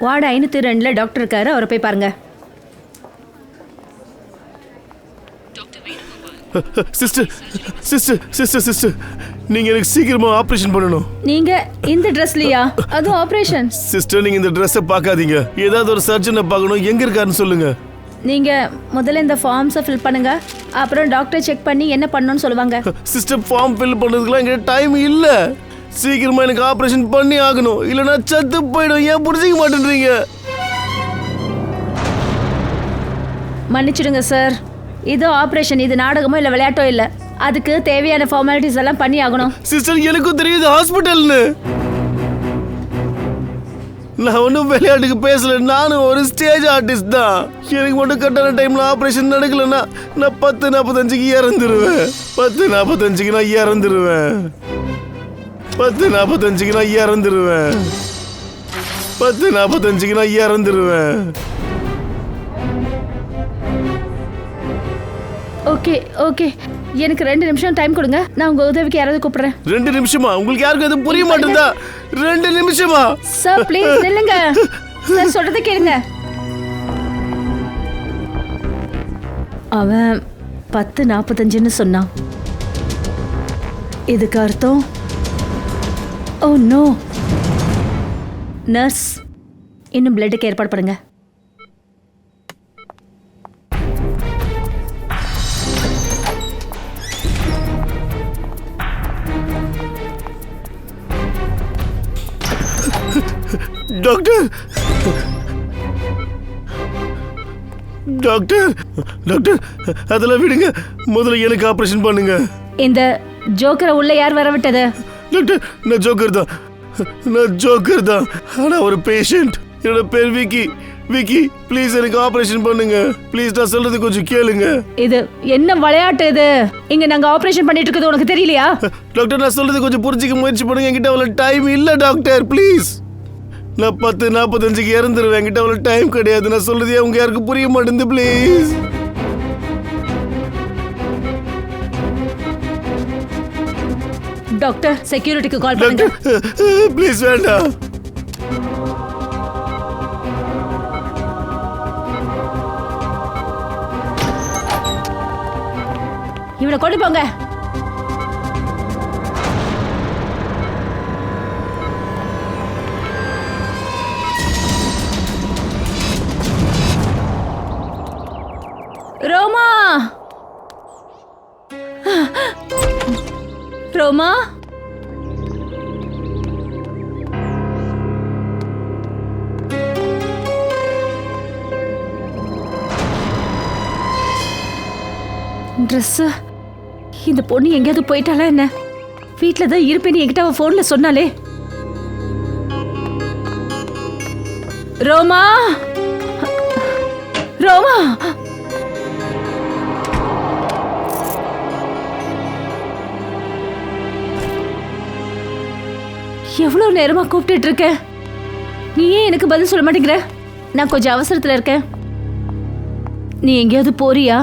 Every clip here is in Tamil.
வார்டு 502 டாக்டர் இருக்காரு, அவரை போய் பாருங்க. சிஸ்டர் சிஸ்டர் சிஸ்டர் சிஸ்டர் நீங்க எனக்கு சீக்கிரமா ஆபரேஷன் பண்ணணும். நீங்க இந்த ட்ரெஸ்லயா? அது ஆபரேஷன். சிஸ்டர் நீங்க இந்த ட்ரெஸ்ஸை பார்க்காதீங்க, ஏதாவது ஒரு சர்ஜனை பார்க்கணும். எங்க இருக்காருன்னு சொல்லுங்க. நீங்க முதல்ல இந்த ஃபார்ம்ஸை ஃபில் பண்ணுங்க, அப்புறம் டாக்டர் செக் பண்ணி என்ன பண்ணணும்னு சொல்லுவாங்க. சிஸ்டர் ஃபார்ம் ஃபில் பண்ணுறதுக்குலாம் எங்கிட்ட டைம் இல்லை. சீக்கிரமா எனக்கு ஆபரேஷன் பண்ணி ஆகணும், இல்லைன்னா சத்து போயிடும். ஏன் புரிஞ்சிக்க மாட்டேன்றீங்க? மன்னிச்சிடுங்க சார், இது ஆபரேஷன், இது நாடகமோ இல்லை விளையாட்டோ இல்லை. அதுக்கு தேவையான ஃபார்மாலிட்டிஸ் எல்லாம் பண்ணி ஆகணும். சிஸ்டர் எனக்கும் தெரியுது ஹாஸ்பிட்டல்னு. நான் ஒன்றும் விளையாட்டுக்கு பேசல, நானும் ஒரு ஸ்டேஜ் ஆர்டிஸ்ட் தான். எனக்கு மட்டும் கரெக்டான டைம்ல ஆபரேஷன் நடக்கலன்னா நான் 10:45க்கு இறந்துருவேன். 10:45க்கு நான் இறந்துருவேன். 10:45க்கு நான் இறந்துருவேன். 10:45க்கு நான் இறந்துருவேன். ஓகே ஓகே, எனக்கு 2 நிமிஷம் டைம் கொடுங்க, நான் உங்க உதவிக்கு யாராவது கூப்பிடுறேன். 2 நிமிஷமா? உங்களுக்கு யாருக்கும் அது புரிய மாட்டேங்குதா? 2 நிமிஷமா? சார் ப்ளீஸ் நில்லுங்க சார், சொல்றதை கேளுங்க. அவன் 10:45ன்னு சொன்னான். இதுக்கு அர்த்தம், ஓ நோ. நர்ஸ், இன்னும் பிளட்டுக்கு ஏற்பாடு பண்ணுங்க. டாக்டர் டாக்டர் டாக்டர் அதெல்லாம் விடுங்க, முதல்ல எனக்கு ஆபரேஷன் பண்ணுங்க. இந்த ஜோக்கரை உள்ள யார் வர விட்டது? டாக்டர் நான் ஜோக்கர் தான், ஆனா ஒரு பேஷண்ட். என்னோட பேர் விக்கி. விக்கி ப்ளீஸ் எனக்கு ஆபரேஷன் பண்ணுங்க ப்ளீஸ். நான் சொல்றது கொஞ்சம் கேளுங்க. இது என்ன விளையாட்டு இது? இங்க நாங்க ஆபரேஷன் பண்ணிட்டு இருக்கிறது உனக்கு தெரியலையா? டாக்டர் நான் சொல்றது கொஞ்சம் புரிஞ்சுக்க முயற்சி பண்ணுங்க. என்கிட்ட அவ்வளவு டைம் இல்ல டாக்டர், ப்ளீஸ். நான் 10:45க்கு இறந்துருவேன். என்கிட்ட அவ்வளவு டைம் கிடையாது. நான் சொல்றதே உங்க யாருக்கு புரிய மாட்டேங்குது, ப்ளீஸ். டாக்டர் செக்யூரிட்டிக்கு கால் பண்ணுங்க. ப்ளீஸ் வேண்டாம். இவனை கொண்டு போங்க. ரோமா, ரோமா, ட்ரெஸ். இந்த பொண்ணு எங்கேயாவது போயிட்டாளா என்ன? வீட்டில தான் இருப்பேன்னு என்கிட்ட அவ போன்ல சொன்னாலே. ரோமா, ரோமா, எவ்வளவு நேரமா கூப்பிட்டு இருக்க? நீ ஏன் எனக்கு பதில் சொல்ல மாட்டேங்கிற? நான் கொஞ்சம் அவசரத்துல இருக்கேன். நீ எங்கேயாவது போறியா?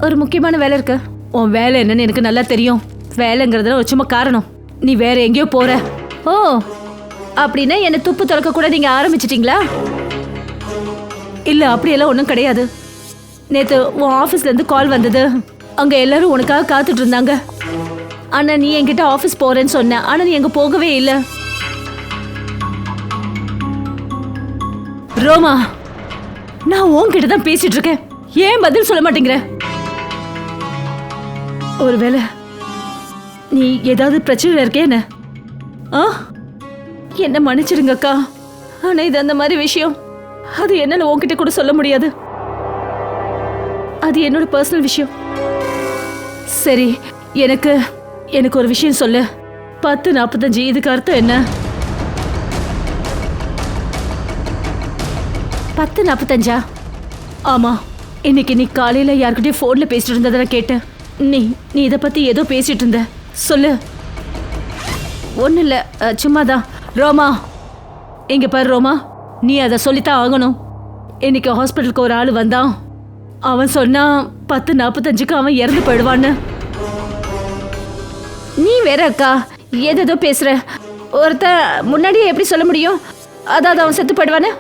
ஒரு முக்கியமான வேலை இருக்கு. உன் வேலை என்னன்னு எனக்கு நல்லா தெரியும். வேலைங்கிறதுல ஒரு சும்மா காரணம். நீ வேற எங்கேயோ போற. ஓ, அப்படின்னா என்ன துப்பு துறக்க கூட நீங்க ஆரம்பிச்சிட்டீங்களா? இல்ல, அப்படியெல்லாம் ஒன்றும் கிடையாது. நேத்து உன் ஆபீஸ்ல இருந்து கால் வந்தது. அங்க எல்லாரும் உனக்காக காத்துட்டு இருந்தாங்க. ஆனா நீ என்கிட்ட ஆபீஸ் போறேன்னு சொன்ன, ஆனா நீ எங்க போகவே இல்ல. ரோமா, நான் உன்கிட்ட தான் பேசிட்டு இருக்கேன். ஏன் பதில் சொல்ல மாட்டேங்கிற? ஒருவேளை நீ ஏதாவது பிரச்சனை இருக்கே என்ன? என்ன மன்னிச்சிடுங்கக்கா, ஆனா இது அந்த மாதிரி விஷயம். அது என்னால உன்கிட்ட கூட சொல்ல முடியாது. அது என்னோட பர்சனல் விஷயம். சரி, எனக்கு ஒரு விஷயம் சொல்லு. 10:45 இதுக்கு அர்த்தம் என்ன? 10:45? ஆமா, இன்னைக்கு நீ காலையில யார்கிட்டயும் போன்ல பேசிட்டு இருந்ததை கேட்டேன். நீ இதை பத்தி ஏதோ பேசிட்டு இருந்த. சொல்லு. ஒன்னும் இல்ல, சும்மாதான். ரோமா, இங்க பாரு ரோமா, நீ அதை சொல்லித்தான் ஆகணும். இன்னைக்கு ஹாஸ்பிட்டலுக்கு ஒரு ஆள் வந்தான். அவன் சொன்னா 10:45க்கு அவன் இறந்து போயிடுவான்னு. நீ வேற அக்கா ஏதோ பேசுற. ஒருத்த முன்னாடியே எப்படி சொல்ல முடியும்? அதாவது அவன் செத்து போயிடுவானே.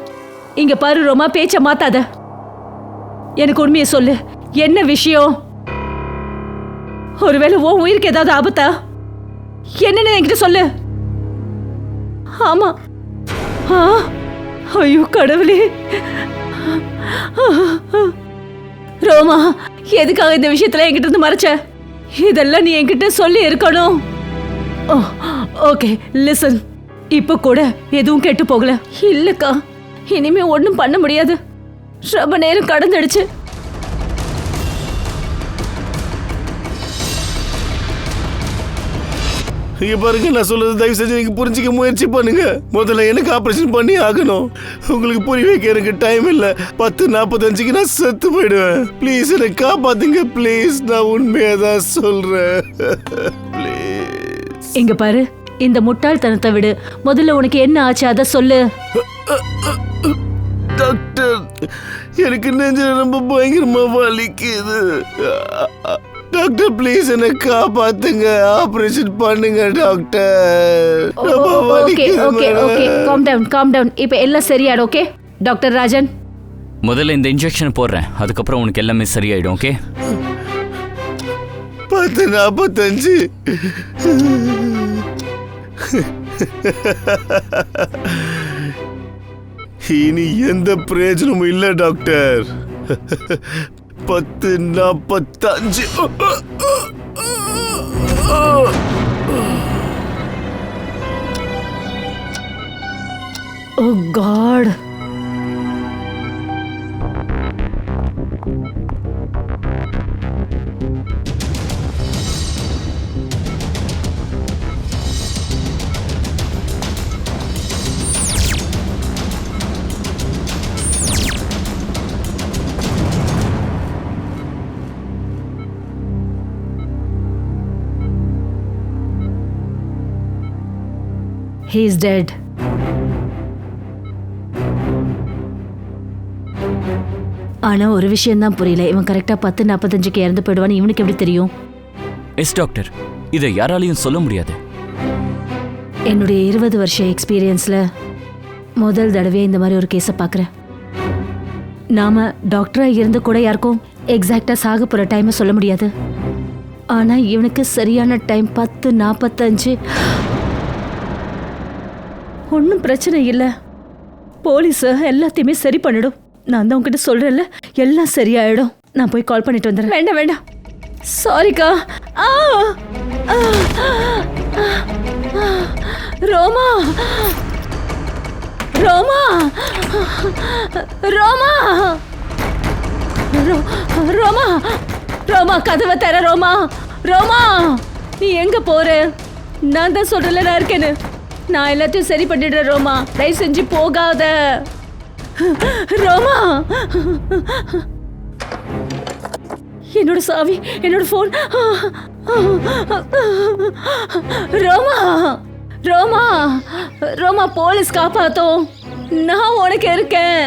இங்க பாரு ரோமா, பேச்ச மாத்தாத. எனக்கு உண்மையை சொல்லு, என்ன விஷயம்? ஒருவேளை உன் உயிருக்கு ஏதாவது ஆபத்தா? என்னன்னு என்கிட்ட சொல்லு. ஆமா. ஐயோ கடவுளே. ரோமா, எதுக்காக இந்த விஷயத்துல என்கிட்ட இருந்து மறைச்ச? இதெல்லாம் நீ என்கிட்ட சொல்லி இருக்கணும். ஓகே லிசன், இப்ப கூட எதுவும் கெட்டு போகல. இல்லக்கா, இனிமே ஒன்றும் பண்ண முடியாது. ரொம்ப நேரம் கடந்துடுச்சு. இங்க பாருங்க, நான் சொல்றது தயவு செஞ்சு நீங்க புரிஞ்சுக்க முயற்சி பண்ணுங்க. முதல்ல எனக்கு ஆபரேஷன் பண்ணி ஆகணும். உங்களுக்கு புரிய வைக்க எனக்கு டைம் இல்ல. 10:45க்கு நான் செத்து போயிடுவேன். ப்ளீஸ் என்னை காப்பாத்துங்க ப்ளீஸ். நான் உண்மையா தான் சொல்றேன். ப்ளீஸ். இங்க பாரு, இந்த முட்டாள்தனத்தை விடு. முதல்ல உனக்கு என்ன ஆச்சு அதை சொல்லு. டாக்டர், எனக்கு நெஞ்சில ரொம்ப பயங்கரமா வலிக்குது. டாக்டர் ப்ளீஸ் என்னை காப்பாத்துங்க. ஆபரேஷன் பண்ணுங்க doctor. Okay okay okay, calm down. இப்போ எல்லாம் சரியாயிடும். ஓகே டாக்டர் ராஜன், முதல்ல இந்த இன்ஜெக்ஷன் போடுறேன், அதுக்கப்புறம் உனக்கு எல்லாமே சரியாயிடும். ஓகே 10:45. இனி எந்த பிரயோஜனமும் இல்லை doctor. 10:45. Oh God. He is dead. ஆனா ஒரு விஷயம் தான் புரியல. இவன் கரெக்டா 10:45க்கு இறந்து போயிடுவான்னு இவனுக்கு எப்படி தெரியும்? எஸ் டாக்டர், இதை யாராலையும் சொல்ல முடியாது. என்னுடைய 20 வருஷ எக்ஸ்பீரியன்ஸ்ல முதல் தடவையா இந்த மாதிரி ஒரு கேஸை பார்க்குறேன். நாம டாக்டரா இருந்து கூட யாருக்கும் எக்ஸாக்டா சாக போற டைமை சொல்ல முடியாது. ஆனா இவனுக்கு சரியான டைம் 10:45. ஒன்றும் பிரச்சனை இல்லை. போலீஸ் எல்லாத்தையுமே சரி பண்ணிடும். நான் தான் உங்ககிட்ட சொல்றேன்ல, எல்லாம் சரியாயிடும். நான் போய் கால் பண்ணிட்டு வந்துடுறேன். வேண்டாம் வேண்டாம், சாரிக்கா. ரோமா, ரோமா, ரோமா, ரோமா, ரோமா, கதவை தர. ரோமா, ரோமா, நீ எங்க போற? நான் தான் சொல்றேன்ல நான் இருக்கேன்னு. நான் எல்லாத்தையும் சரி பண்ணிடுறேன் ரோமா, தயவு செஞ்சு போகாத. ரோமா, என்னோட சாவி, என்னோட போன். ரோமா, ரோமா, ரோமா, போலீஸ் காப்பாத்தோம். நான் உனக்கு இருக்கேன்.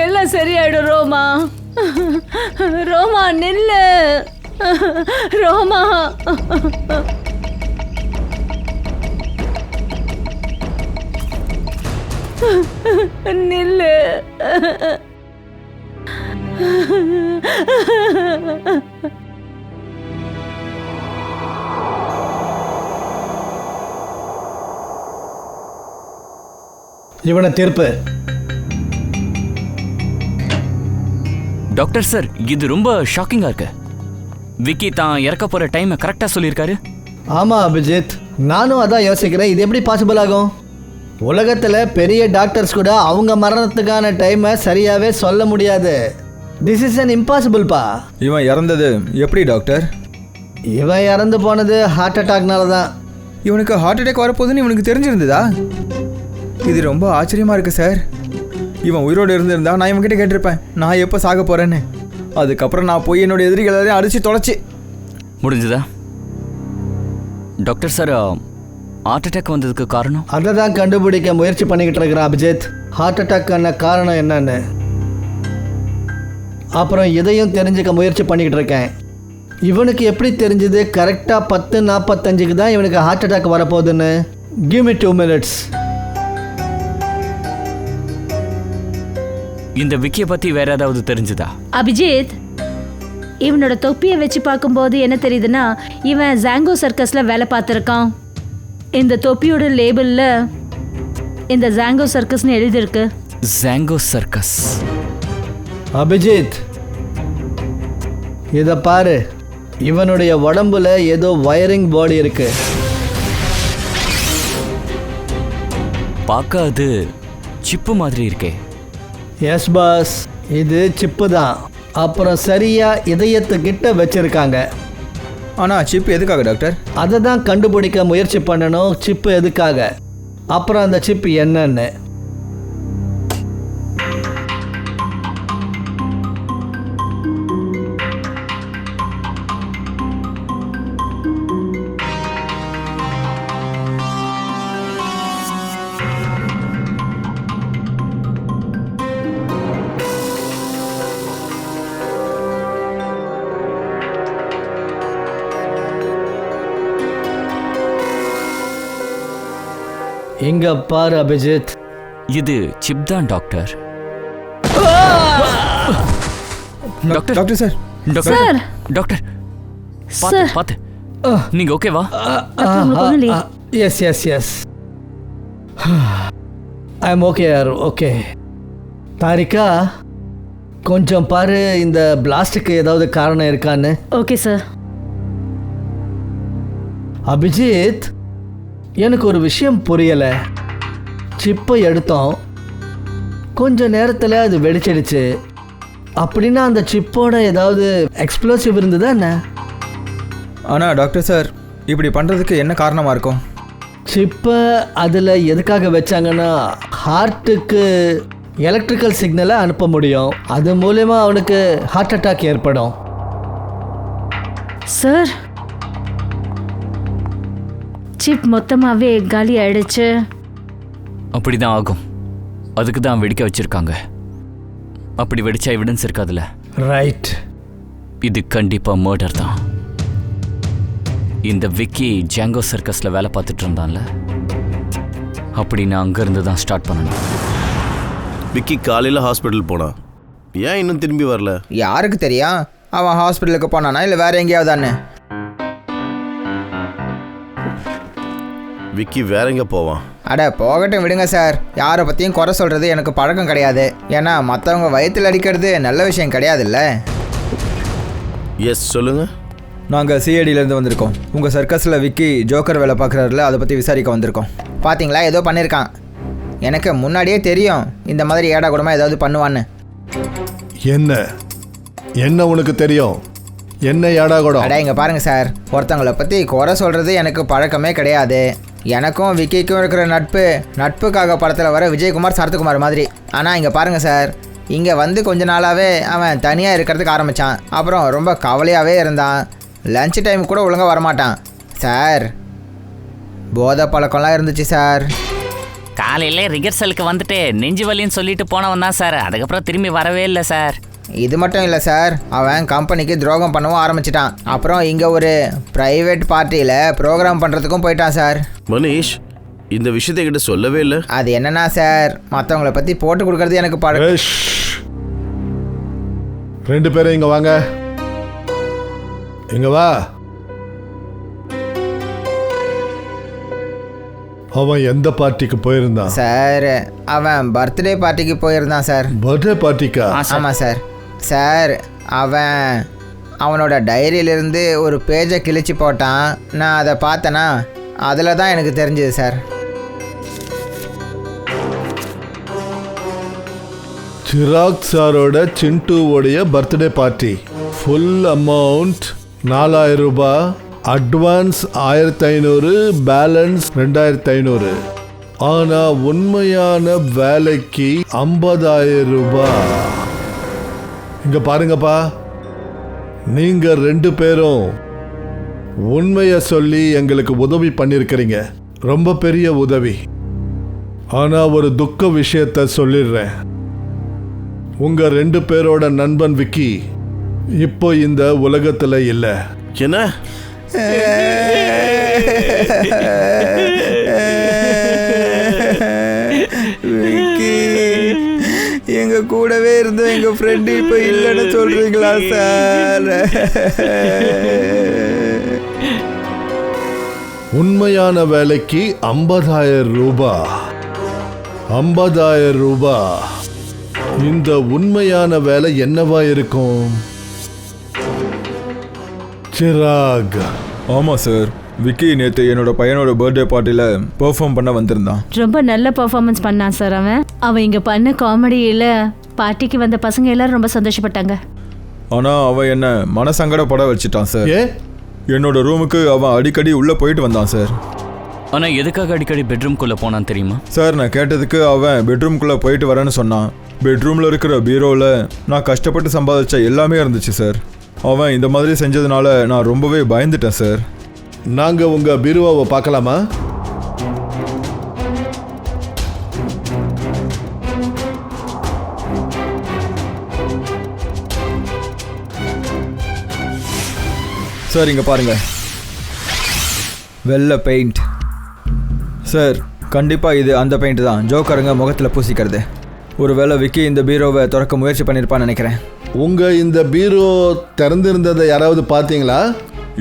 எல்லாம் சரியாயிடும் ரோமா. ரோமா நில்லு. ரோமா, நில்லு. இவனை தீர்ப்பு. டாக்டர் சார், இது ரொம்ப ஷாக்கிங்கா இருக்கு. விக்கி தான் இறக்க போற டைமை கரெக்டா சொல்லியிருக்காரு. ஆமா அபிஜித், நானும் அதான் யோசிக்கிறேன். இது எப்படி பாசிபிள் ஆகும்? உலகத்தில் பெரிய டாக்டர்ஸ் கூட அவங்க மரணத்துக்கான டைமை சரியாகவே சொல்ல முடியாது. திஸ் இஸ் அன் இம்பாசிபிள்ப்பா. இவன் இறந்தது எப்படி டாக்டர்? இவன் இறந்து போனது ஹார்ட் அட்டாக்னால தான். இவனுக்கு ஹார்ட் அட்டாக் வரப்போகுதுன்னு இவனுக்கு தெரிஞ்சிருந்ததா? இது ரொம்ப ஆச்சரியமாக இருக்குது சார். இவன் உயிரோடு இருந்திருந்தா நான் இவன்கிட்ட கேட்டிருப்பேன், நான் எப்போ சாக போகிறேன்னு. அதுக்கப்புறம் நான் போய் என்னோட எதிரிகளை அடித்து தொலைச்சி முடிஞ்சுதா? டாக்டர் சார், ஹார்ட் அட்டாக் வந்ததுக்கு காரணம்? அதை தான் கண்டுபிடிக்க முயற்சி பண்ணிக்கிட்டு இருக்கிறேன் அபிஜித். ஹார்ட் அட்டாக்கான காரணம் என்னன்னு, அப்புறம் இதையும் தெரிஞ்சுக்க முயற்சி பண்ணிக்கிட்டு இருக்கேன். இவனுக்கு எப்படி தெரிஞ்சது கரெக்டாக 10:45க்கு தான் இவனுக்கு ஹார்ட் அட்டாக் வரப்போகுதுன்னு? Give me 2 minutes. இந்த விக்கியை பத்தி வேற ஏதாவது தெரிஞ்சுதா? அபிஜித், இவனோட தொப்பியை வச்சு பார்க்கும்போது என்ன தெரியுதுன்னா, இவன் ஜாங்கோ சர்க்கஸ்ல வேலை பார்த்துருக்கான். இந்த தொப்பியோட லேபிள்ல இந்த ஜாங்கோ சர்க்கஸ்னு எழுதியிருக்கு. Django circus. அபிஜித், இதை பாரு, இவனுடைய உடம்புல ஏதோ வயரிங் பாடி இருக்கு. பார்க்க அது சிப்பு மாதிரி இருக்கே. எஸ் பாஸ், இது சிப்பு தான். அப்புறம் சரியா இதயத்துக்கிட்ட வச்சிருக்காங்க. ஆனால் சிப் எதுக்காக டாக்டர்? அதை தான் கண்டுபிடிக்க முயற்சி பண்ணணும். சிப்பு எதுக்காக, அப்புறம் அந்த சிப் என்னன்னு. இங்க பாரு அபிஜித், இது சிப் தான் doctor. Doctor doctor sir, doctor sir. Doctor பாத்து சார். பாத்து. நீங்க ஓகேவா? டாக்டர், உங்களுக்கு ஒண்ணும் இல்லையே? Yes yes yes, I am okay யார், ஓகே. தாரிகா, கொஞ்சம் பாரு இந்த பிளாஸ்டுக்கு ஏதாவது காரணம் இருக்கான்னு. Okay sir. அபிஜித், எனக்கு ஒரு விஷயம் புரியலை. சிப்பை எடுத்தோம், கொஞ்ச நேரத்தில் அது வெடிச்சிடுச்சு. அப்படின்னா அந்த சிப்போட ஏதாவது எக்ஸ்ப்ளோசிவ் இருந்ததா என்ன? ஆனால் டாக்டர் சார், இப்படி பண்ணுறதுக்கு என்ன காரணமாக இருக்கும்? சிப்பை அதில் எதுக்காக வச்சாங்கன்னா, ஹார்ட்டுக்கு எலக்ட்ரிக்கல் சிக்னலை அனுப்ப முடியும். அது மூலமா அவனுக்கு ஹார்ட் அட்டாக் ஏற்படும். சார், சிப் மொத்தமாவே காலி ஆயிடுச்சு. அப்படிதான் ஆகும். அதுக்கு தான் வெடிக்க வச்சிருக்காங்க. அப்படி வெடிச்சா எவிடன்ஸ் இருக்காதுல்ல. ரைட். இது கண்டிப்பா மர்டர் தான். இந்த விக்கி ஜாங்கோ சர்க்கஸ்ல வேலை பார்த்துட்டு இருந்தான்ல, அப்படி நான் அங்கிருந்து தான் ஸ்டார்ட் பண்ணணும். விக்கி காலையில் ஹாஸ்பிட்டல் போனான், ஏன் இன்னும் திரும்பி வரல? யாருக்கு தெரியும்? அவன் ஹாஸ்பிட்டலுக்கு போனானா இல்லை வேற எங்கேயாவதானே? விக்கி வேற எங்கே போவான்? அட போகட்டும், விடுங்க சார். யாரை பற்றியும் குறை சொல்கிறது எனக்கு பழக்கம் கிடையாது. ஏன்னா மற்றவங்க வயிற்றில் அடிக்கிறது நல்ல விஷயம் கிடையாதுல்ல. எஸ், சொல்லுங்க. நாங்கள் சிஐடியிலேருந்து வந்திருக்கோம். உங்கள் சர்க்கஸில் விக்கி ஜோக்கர் வேலை பார்க்குறாருல, அதை பற்றி விசாரிக்க வந்திருக்கோம். பார்த்தீங்களா, ஏதோ பண்ணியிருக்கான். எனக்கு முன்னாடியே தெரியும் இந்த மாதிரி ஏடா கூடமா ஏதாவது பண்ணுவான்னு. என்ன என்ன உனக்கு தெரியும்? என்ன ஏடா கூட? அடா இங்கே பாருங்கள் சார், ஒருத்தவங்களை பற்றி குறை சொல்கிறது எனக்கு பழக்கமே கிடையாது. எனக்கும் விக்கிக்கும் இருக்கிற நட்புக்காக படத்தில் வர விஜயகுமார் சரத்குமார் மாதிரி. ஆனால் இங்கே பாருங்கள் சார், இங்கே வந்து கொஞ்ச நாளாகவே அவன் தனியாக இருக்கிறதுக்கு ஆரம்பித்தான். அப்புறம் ரொம்ப கவலையாகவே இருந்தான். லஞ்ச் டைம் கூட ஒழுங்காக வரமாட்டான் சார். போதை பழக்கம்லாம் இருந்துச்சு சார். காலையில் ரிஹர்சலுக்கு வந்துட்டு நெஞ்சு வலின்னு சொல்லிட்டு போனவன் தான் சார். அதுக்கப்புறம் திரும்பி வரவே இல்லை சார். இது மட்டும் இல்லை சார், அவன் கம்பெனிக்கு துரோகம் பண்ணவும் ஆரம்பிச்சிட்டான். அப்புறம் இங்கே ஒரு ப்ரைவேட் பார்ட்டியில் ப்ரோக்ராம் பண்ணுறதுக்கும் போயிட்டான் சார். மனிஷ், இந்த விஷயத்தை கிட்ட சொல்லவே இல்லை. அது என்னன்னா சார், மற்றவங்களை பற்றி போட்டு கொடுக்கறது எனக்கு பழக்கம். ஏஷ். ரெண்டு பேரும் இங்க வாங்க. இங்க வா. அவன் எந்த பார்ட்டிக்கு போயிருந்தான்? சார், அவன் பர்த்டே பார்ட்டிக்கு போயிருந்தான் சார். பர்த்டே பார்ட்டிக்கா? ஆமாம் சார். சார், அவனோட டைரியிலிருந்து ஒரு பேஜை கிழிச்சு போட்டான். நான் அதை பார்த்தேன்னா அதில் தான் எனக்கு தெரிஞ்சது சார். சிராக் சாரோட சிண்டுவோடைய பர்த்டே பார்ட்டி. ஃபுல் அமௌண்ட் 4000 ரூபாய், அட்வான்ஸ் 1500, பேலன்ஸ் 2500. ஆனா உண்மையான வேலைக்கு 50,000 ரூபாய். இங்க பாருங்கப்பா, நீங்க ரெண்டு பேரும் உண்மைய சொல்லி எங்களுக்கு உதவி பண்ணிருக்கிறீங்க, ரொம்ப பெரிய உதவி. ஆனா ஒரு துக்க விஷயத்த சொல்லிடுறேன். உங்க ரெண்டு பேரோட நண்பன் விக்கி இப்போ இந்த உலகத்துல இல்ல. என்ன? விக்கி, எங்க எங்க கூடவே இருந்த எங்க ஃப்ரெண்டு இப்போ இல்லைன்னு சொல்றீங்களா சார்? உண்மையான வேலைக்கு 50,000 ரூபாய். 50,000 ரூபாய். இந்த உண்மையான வேலை என்னவா இருக்கும்? சிராக். ஆமா சார், விக்கி நேற்று என்னோட பையனோட பர்த்டே பார்ட்டியில் பெர்ஃபார்ம் பண்ண வந்திருந்தான். ரொம்ப நல்ல பெர்ஃபார்மன்ஸ் பண்ணான் சார். அவன் இங்க பண்ண காமெடியில பார்ட்டிக்கு வந்த பசங்க எல்லாரும் ரொம்ப சந்தோஷப்பட்டாங்க. ஆனா அவன் என்ன மனசங்கடப்பட வச்சுட்டான் சார். ஏ, என்னோட ரூமுக்கு அவன் அடிக்கடி உள்ளே போயிட்டு வந்தான் சார். ஆனா எதுக்காக அடிக்கடி பெட்ரூம்குள்ள போனான் தெரியுமா? சார் நான் கேட்டதுக்கு அவன் பெட்ரூம்குள்ளே போயிட்டு வரேன்னு சொன்னான். பெட்ரூமில் இருக்கிற பீரோவில் நான் கஷ்டப்பட்டு சம்பாதிச்ச எல்லாமே இருந்துச்சு சார். அவன் இந்த மாதிரி செஞ்சதுனால நான் ரொம்பவே பயந்துட்டேன் சார். நாங்க உங்க பீரோவை பார்க்கலாமா? சார் இங்கே பாருங்க, வெள்ளை பெயிண்ட். சார் கண்டிப்பாக இது அந்த பெயிண்ட் தான் ஜோக்கருங்க முகத்தில் பூசிக்கிறது. ஒருவேளை விக்கி இந்த பீரோவை திறக்க முயற்சி பண்ணியிருப்பான்னு நினைக்கிறேன். உங்க இந்த பீரோ திறந்திருந்ததை யாராவது பார்த்தீங்களா?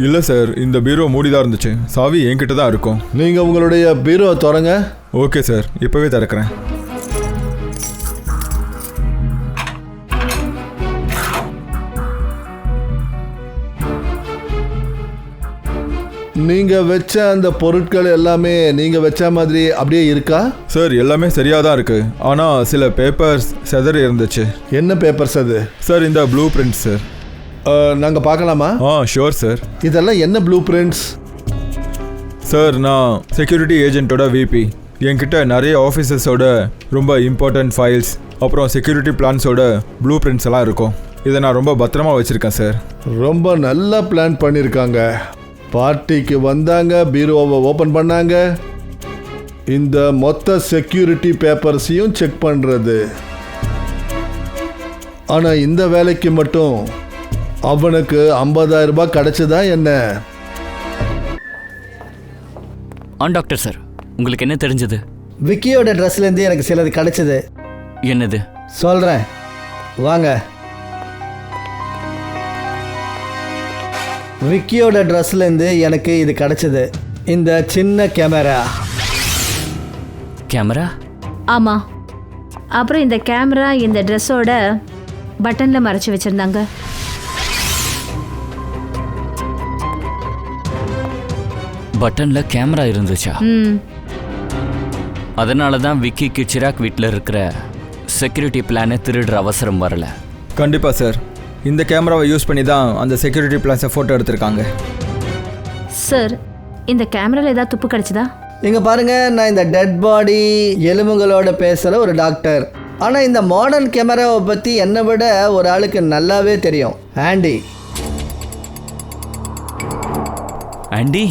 இல்லை சார், இந்த பீரோ மூடிதான் இருந்துச்சு. சாவி என்கிட்ட தான் இருக்கும். நீங்க உங்களுடைய பீரோ திறங்க. ஓகே சார், இப்போவே திறக்கிறேன். நீங்க வச்ச அந்த பொருட்கள் எல்லாமே நீங்க வச்ச மாதிரி அப்படியே இருக்கா? சார் எல்லாமே சரியாக தான் இருக்குது. ஆனால் சில பேப்பர்ஸ் செதறி இருந்துச்சு. என்ன பேப்பர்ஸ் அது? சார் இந்த ப்ளூ பிரிண்ட் சார். நாங்க பார்க்கலாமா? Sure sir. இதெல்லாம் என்ன ப்ளூ பிரிண்ட்ஸ்? சார் நான் செக்யூரிட்டி ஏஜென்ட்டோட விபி. என்கிட்ட நிறைய ஆஃபீஸர்ஸோட ரொம்ப இம்பார்ட்டன்ட் ஃபைல்ஸ் அப்புறம் செக்யூரிட்டி பிளான்ஸோட ப்ளூ பிரிண்ட்ஸ் எல்லாம் இருக்கும். இதை நான் ரொம்ப பத்திரமா வச்சுருக்கேன் சார். ரொம்ப நல்லா பிளான் பண்ணியிருக்காங்க. பார்ட்டிக்கு வந்தாங்க, பீரோவை ஓப்பன் பண்ணாங்க, இந்த மொத்த செக்யூரிட்டி பேப்பர்ஸையும் செக் பண்ணுறது. ஆனால் இந்த வேலைக்கு மட்டும் அவனுக்கு 50,000 ரூபாய் கிடைச்சதா என்ன? டாக்டர் சார், உங்களுக்கு என்ன தெரிஞ்சது? விக்கியோட ட்ரெஸ்லேருந்து எனக்கு சிலது கிடைச்சது. என்னது? சொல்கிறேன் வாங்க. விக்கியோட ட்ரெஸ்லேருந்து எனக்கு இது கிடைச்சது. இந்த சின்ன கேமரா. கேமரா? ஆமா. அப்புறம் இந்த கேமரா இந்த ட்ரெஸ்ஸோட பட்டன்ல மறைச்சு வச்சிருந்தாங்க. பட்டன்ல கேமரா இருந்துச்சா? அதனால தான் விக்கிக்கு சிராக் வீட்டில் இருக்கிற செக்யூரிட்டி பிளானை திருடுற அவசரம் வரல. கண்டிப்பாக சார், இந்த கேமராவை யூஸ் பண்ணி தான் அந்த செக்யூரிட்டி பிளான்ஸை ஃபோட்டோ எடுத்திருக்காங்க. சார் இந்த கேமரால ஏதாவது துப்பு கிடைச்சதா? இங்கே பாருங்க, நான் இந்த டெட் பாடி எலும்புகளோட பேசுகிற ஒரு டாக்டர். ஆனால் இந்த மாடர்ன் கேமராவை பற்றி என்னை விட ஒரு ஆளுக்கு நல்லாவே தெரியும். ஆண்டி. ஆண்டி?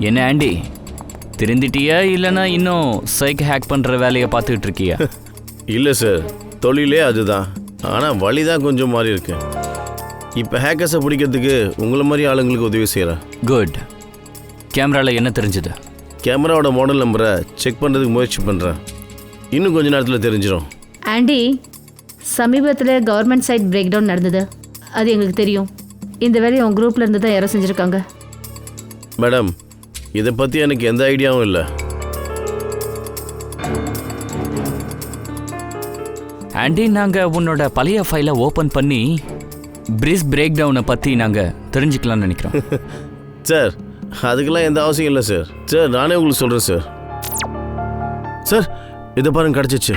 என்ன ஆண்டி, திருந்திட்டியா இல்லைன்னா இன்னும் சைக் ஹேக் பண்ணுற வேலையை பார்த்துக்கிட்டு இருக்கியா? இல்லை சார், தொழிலே அதுதான். ஆனால் வழி தான் கொஞ்சம் மாறி இருக்கு. இப்போ ஹேக்கர்ஸை பிடிக்கிறதுக்கு உங்களை மாதிரி ஆளுங்களுக்கு உதவி செய்கிறேன். குட். கேமராவில் என்ன தெரிஞ்சுது? கேமராவோட மாடல் நம்பரை செக் பண்ணுறதுக்கு முயற்சி பண்ணுறேன். இன்னும் கொஞ்ச நேரத்தில் தெரிஞ்சிடும். ஆண்டி, சமீபத்தில் கவர்மெண்ட் சைட் பிரேக் டவுன் நடந்தது. அது எங்களுக்கு தெரியும். இந்த வேலையை உங்கள் குரூப்பில் இருந்து தான் யாரோ செஞ்சுருக்காங்க. மேடம், இதை பற்றி எனக்கு எந்த ஐடியாவும் இல்லை. ஆண்டி, நாங்கள் உன்னோட பழைய ஃபைலை ஓப்பன் பண்ணி பிரிஸ் பிரேக் டவுனை பற்றி நாங்கள் தெரிஞ்சுக்கலாம்னு நினைக்கிறோம். சார் அதுக்கெல்லாம் எந்த அவசியம் இல்லை சார். சார் நானே உங்களுக்கு சொல்கிறேன் சார். சார் இதை பாருங்க, கிடச்சிச்சு.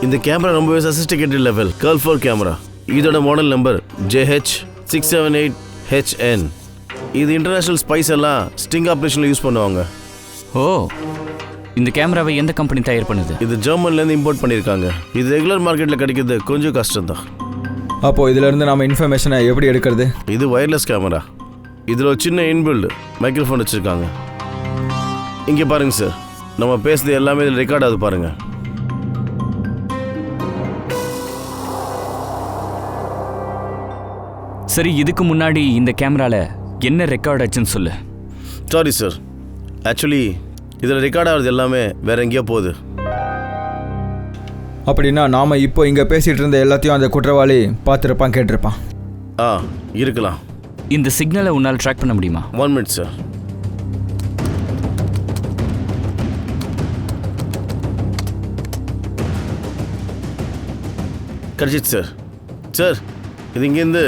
இந்த கேமரா ரொம்பவே சஃபிஸ்டிகேட்டட் லெவல் கர்ல் 4 கேமரா. இதோட மாடல் நம்பர் JH678HN. இது இன்டர்நேஷ்னல் ஸ்பைஸ் எல்லாம் ஸ்டிங் ஆப்ரேஷனில் யூஸ் பண்ணுவாங்க. ஓ, இந்த கேமராவை எந்த கம்பெனி தயார் பண்ணுது? இது ஜெர்மன்லேருந்து இம்போர்ட் பண்ணியிருக்காங்க. இது ரெகுலர் மார்க்கெட்டில் கிடைக்கிறது கொஞ்சம் கஷ்டம்தான். அப்போது இதிலேருந்து நம்ம இன்ஃபர்மேஷனை எப்படி எடுக்கிறது? இது வயர்லெஸ் கேமரா. இதில் ஒரு சின்ன இன்பில்டு மைக்ரோஃபோன் வச்சுருக்காங்க. இங்கே பாருங்கள் சார், நம்ம பேசுறது எல்லாமே இதில் ரெக்கார்ட் ஆகுது பாருங்கள். சரி, இதுக்கு முன்னாடி இந்த கேமராவில் என்ன ரெக்கார்ட் ஆச்சுன்னு சொல்லு. சாரி சார், ஆக்சுவலி இதில் ரெக்கார்ட் ஆகிறது எல்லாமே வேற எங்கேயோ போகுது. அப்படின்னா நாம் இப்போ இங்கே பேசிகிட்டு இருந்த எல்லாத்தையும் அந்த குற்றவாளி பார்த்துருப்பான், கேட்டிருப்பான். இருக்கலாம். இந்த சிக்னலை உன்னால் ட்ராக் பண்ண முடியுமா? 1 minute சார். கிடைச்சிச்சு சார். சார், இது இங்கேருந்து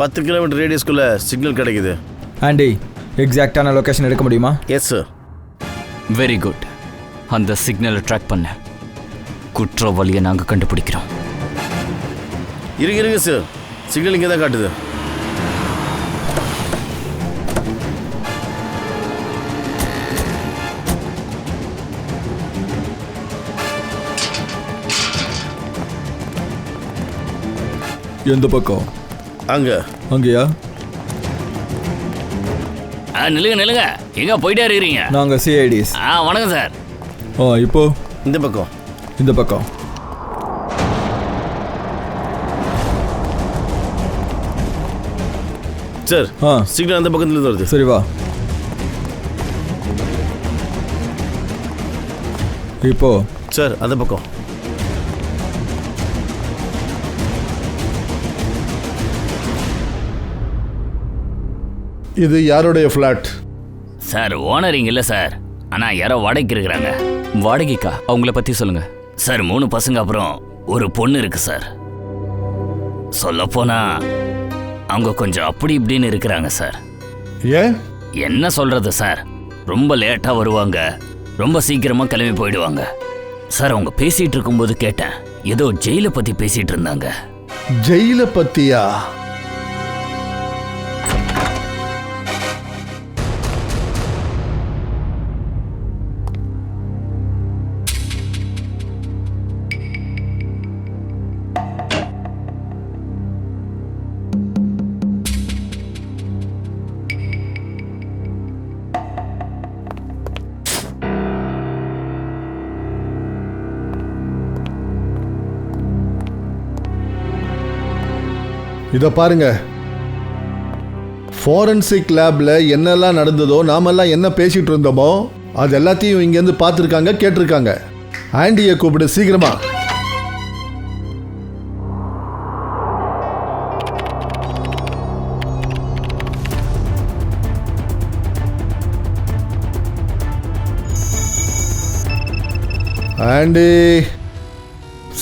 10 கிலோமீட்டர் ரேடியஸ்குள்ளே சிக்னல் கிடைக்குது. ஆண்டி, எக்ஸாக்டான லொக்கேஷன் எடுக்க முடியுமா? Yes sir. Very good. அந்த சிக்னலை ட்ராக் பண்ண குற்றவாளியை நாங்கள் கண்டுபிடிக்கிறோம். இருங்க சார், சிக்னல் இங்கே தான் காட்டுது. எந்த பக்கம்? அங்கேயா? நில்லுங்க, எங்க போயிட்டே இருக்கிறீங்க? நாங்கள் சிஐடிஸ். வணக்கம் சார். இப்போ இந்த பக்கம். சார், சிக்னல் அந்த பக்கத்துல வருது. சரி வா. இப்போ சார், அந்த பக்கம். இது யாருடைய ஃப்ளாட்? சார், ஓனர் இங்க இல்ல சார். ஆனா யாரோ வாடகைக்கு இருக்கிறாங்க. வாடகைக்கா? அவங்கள பற்றி சொல்லுங்க. சார், 3 பசங்க அப்புறம் ஒரு பொண்ணு இருக்கு சார். சொல்லப்போனா அவங்க கொஞ்சம் அப்படி இப்படின்னு இருக்கிறாங்க சார். ஏன்? என்ன சொல்றது சார், ரொம்ப லேட்டாக வருவாங்க, ரொம்ப சீக்கிரமாக கிளம்பி போயிடுவாங்க. சார், அவங்க பேசிட்டு இருக்கும்போது கேட்டேன், ஏதோ ஜெயிலை பற்றி பேசிட்டு இருந்தாங்க. ஜெயிலை பத்தியா? இதை பாருங்க, ஃபாரன்சிக் லேப்ல என்னெல்லாம் நடந்ததோ, நாமெல்லாம் என்ன பேசிட்டு இருந்தோமோ அது எல்லாத்தையும் இங்கேருந்து பார்த்துருக்காங்க, கேட்டிருக்காங்க. ஆண்டியை கூப்பிடு சீக்கிரமா. ஆண்டி,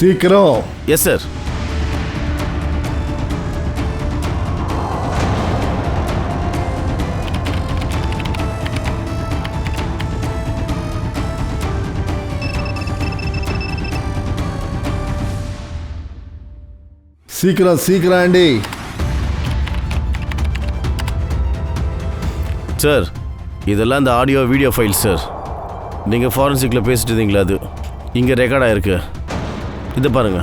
சீக்கிரம். Yes sir. சீக்கிரம் ஆண்டி. சார், இதெல்லாம் இந்த ஆடியோ வீடியோ ஃபைல் சார். நீங்கள் ஃபாரன்சிக்கில் பேசிட்டு இருந்தீங்களா, அது இங்கே ரெக்கார்ட் ஆயிருக்கு. இதை பாருங்க.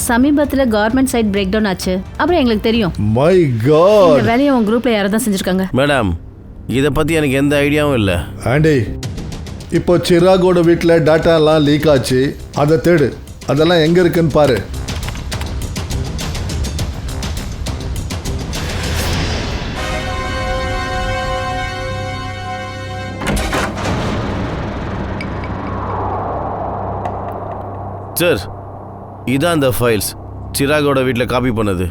சமீபத்தில் கவர்மெண்ட் சைட் பிரேக் டவுன் ஆச்சு. அப்புறம் எங்களுக்கு தெரியும். My God. இந்த வேலையை உங்க குரூப்ல யாரை தான் செஞ்சிருக்காங்க? மேடம், இதை பற்றி எனக்கு எந்த ஐடியாவும் இல்லை. ஆண்டி, இப்போ சிராகோட வீட்டில் டேட்டாலாம் லீக் ஆச்சு. அதை தேடு. அதெல்லாம் எங்கே இருக்குன்னு பாரு. சார், இதான் அந்த ஃபைல்ஸ் சிராகோட வீட்டில் காப்பி பண்ணது.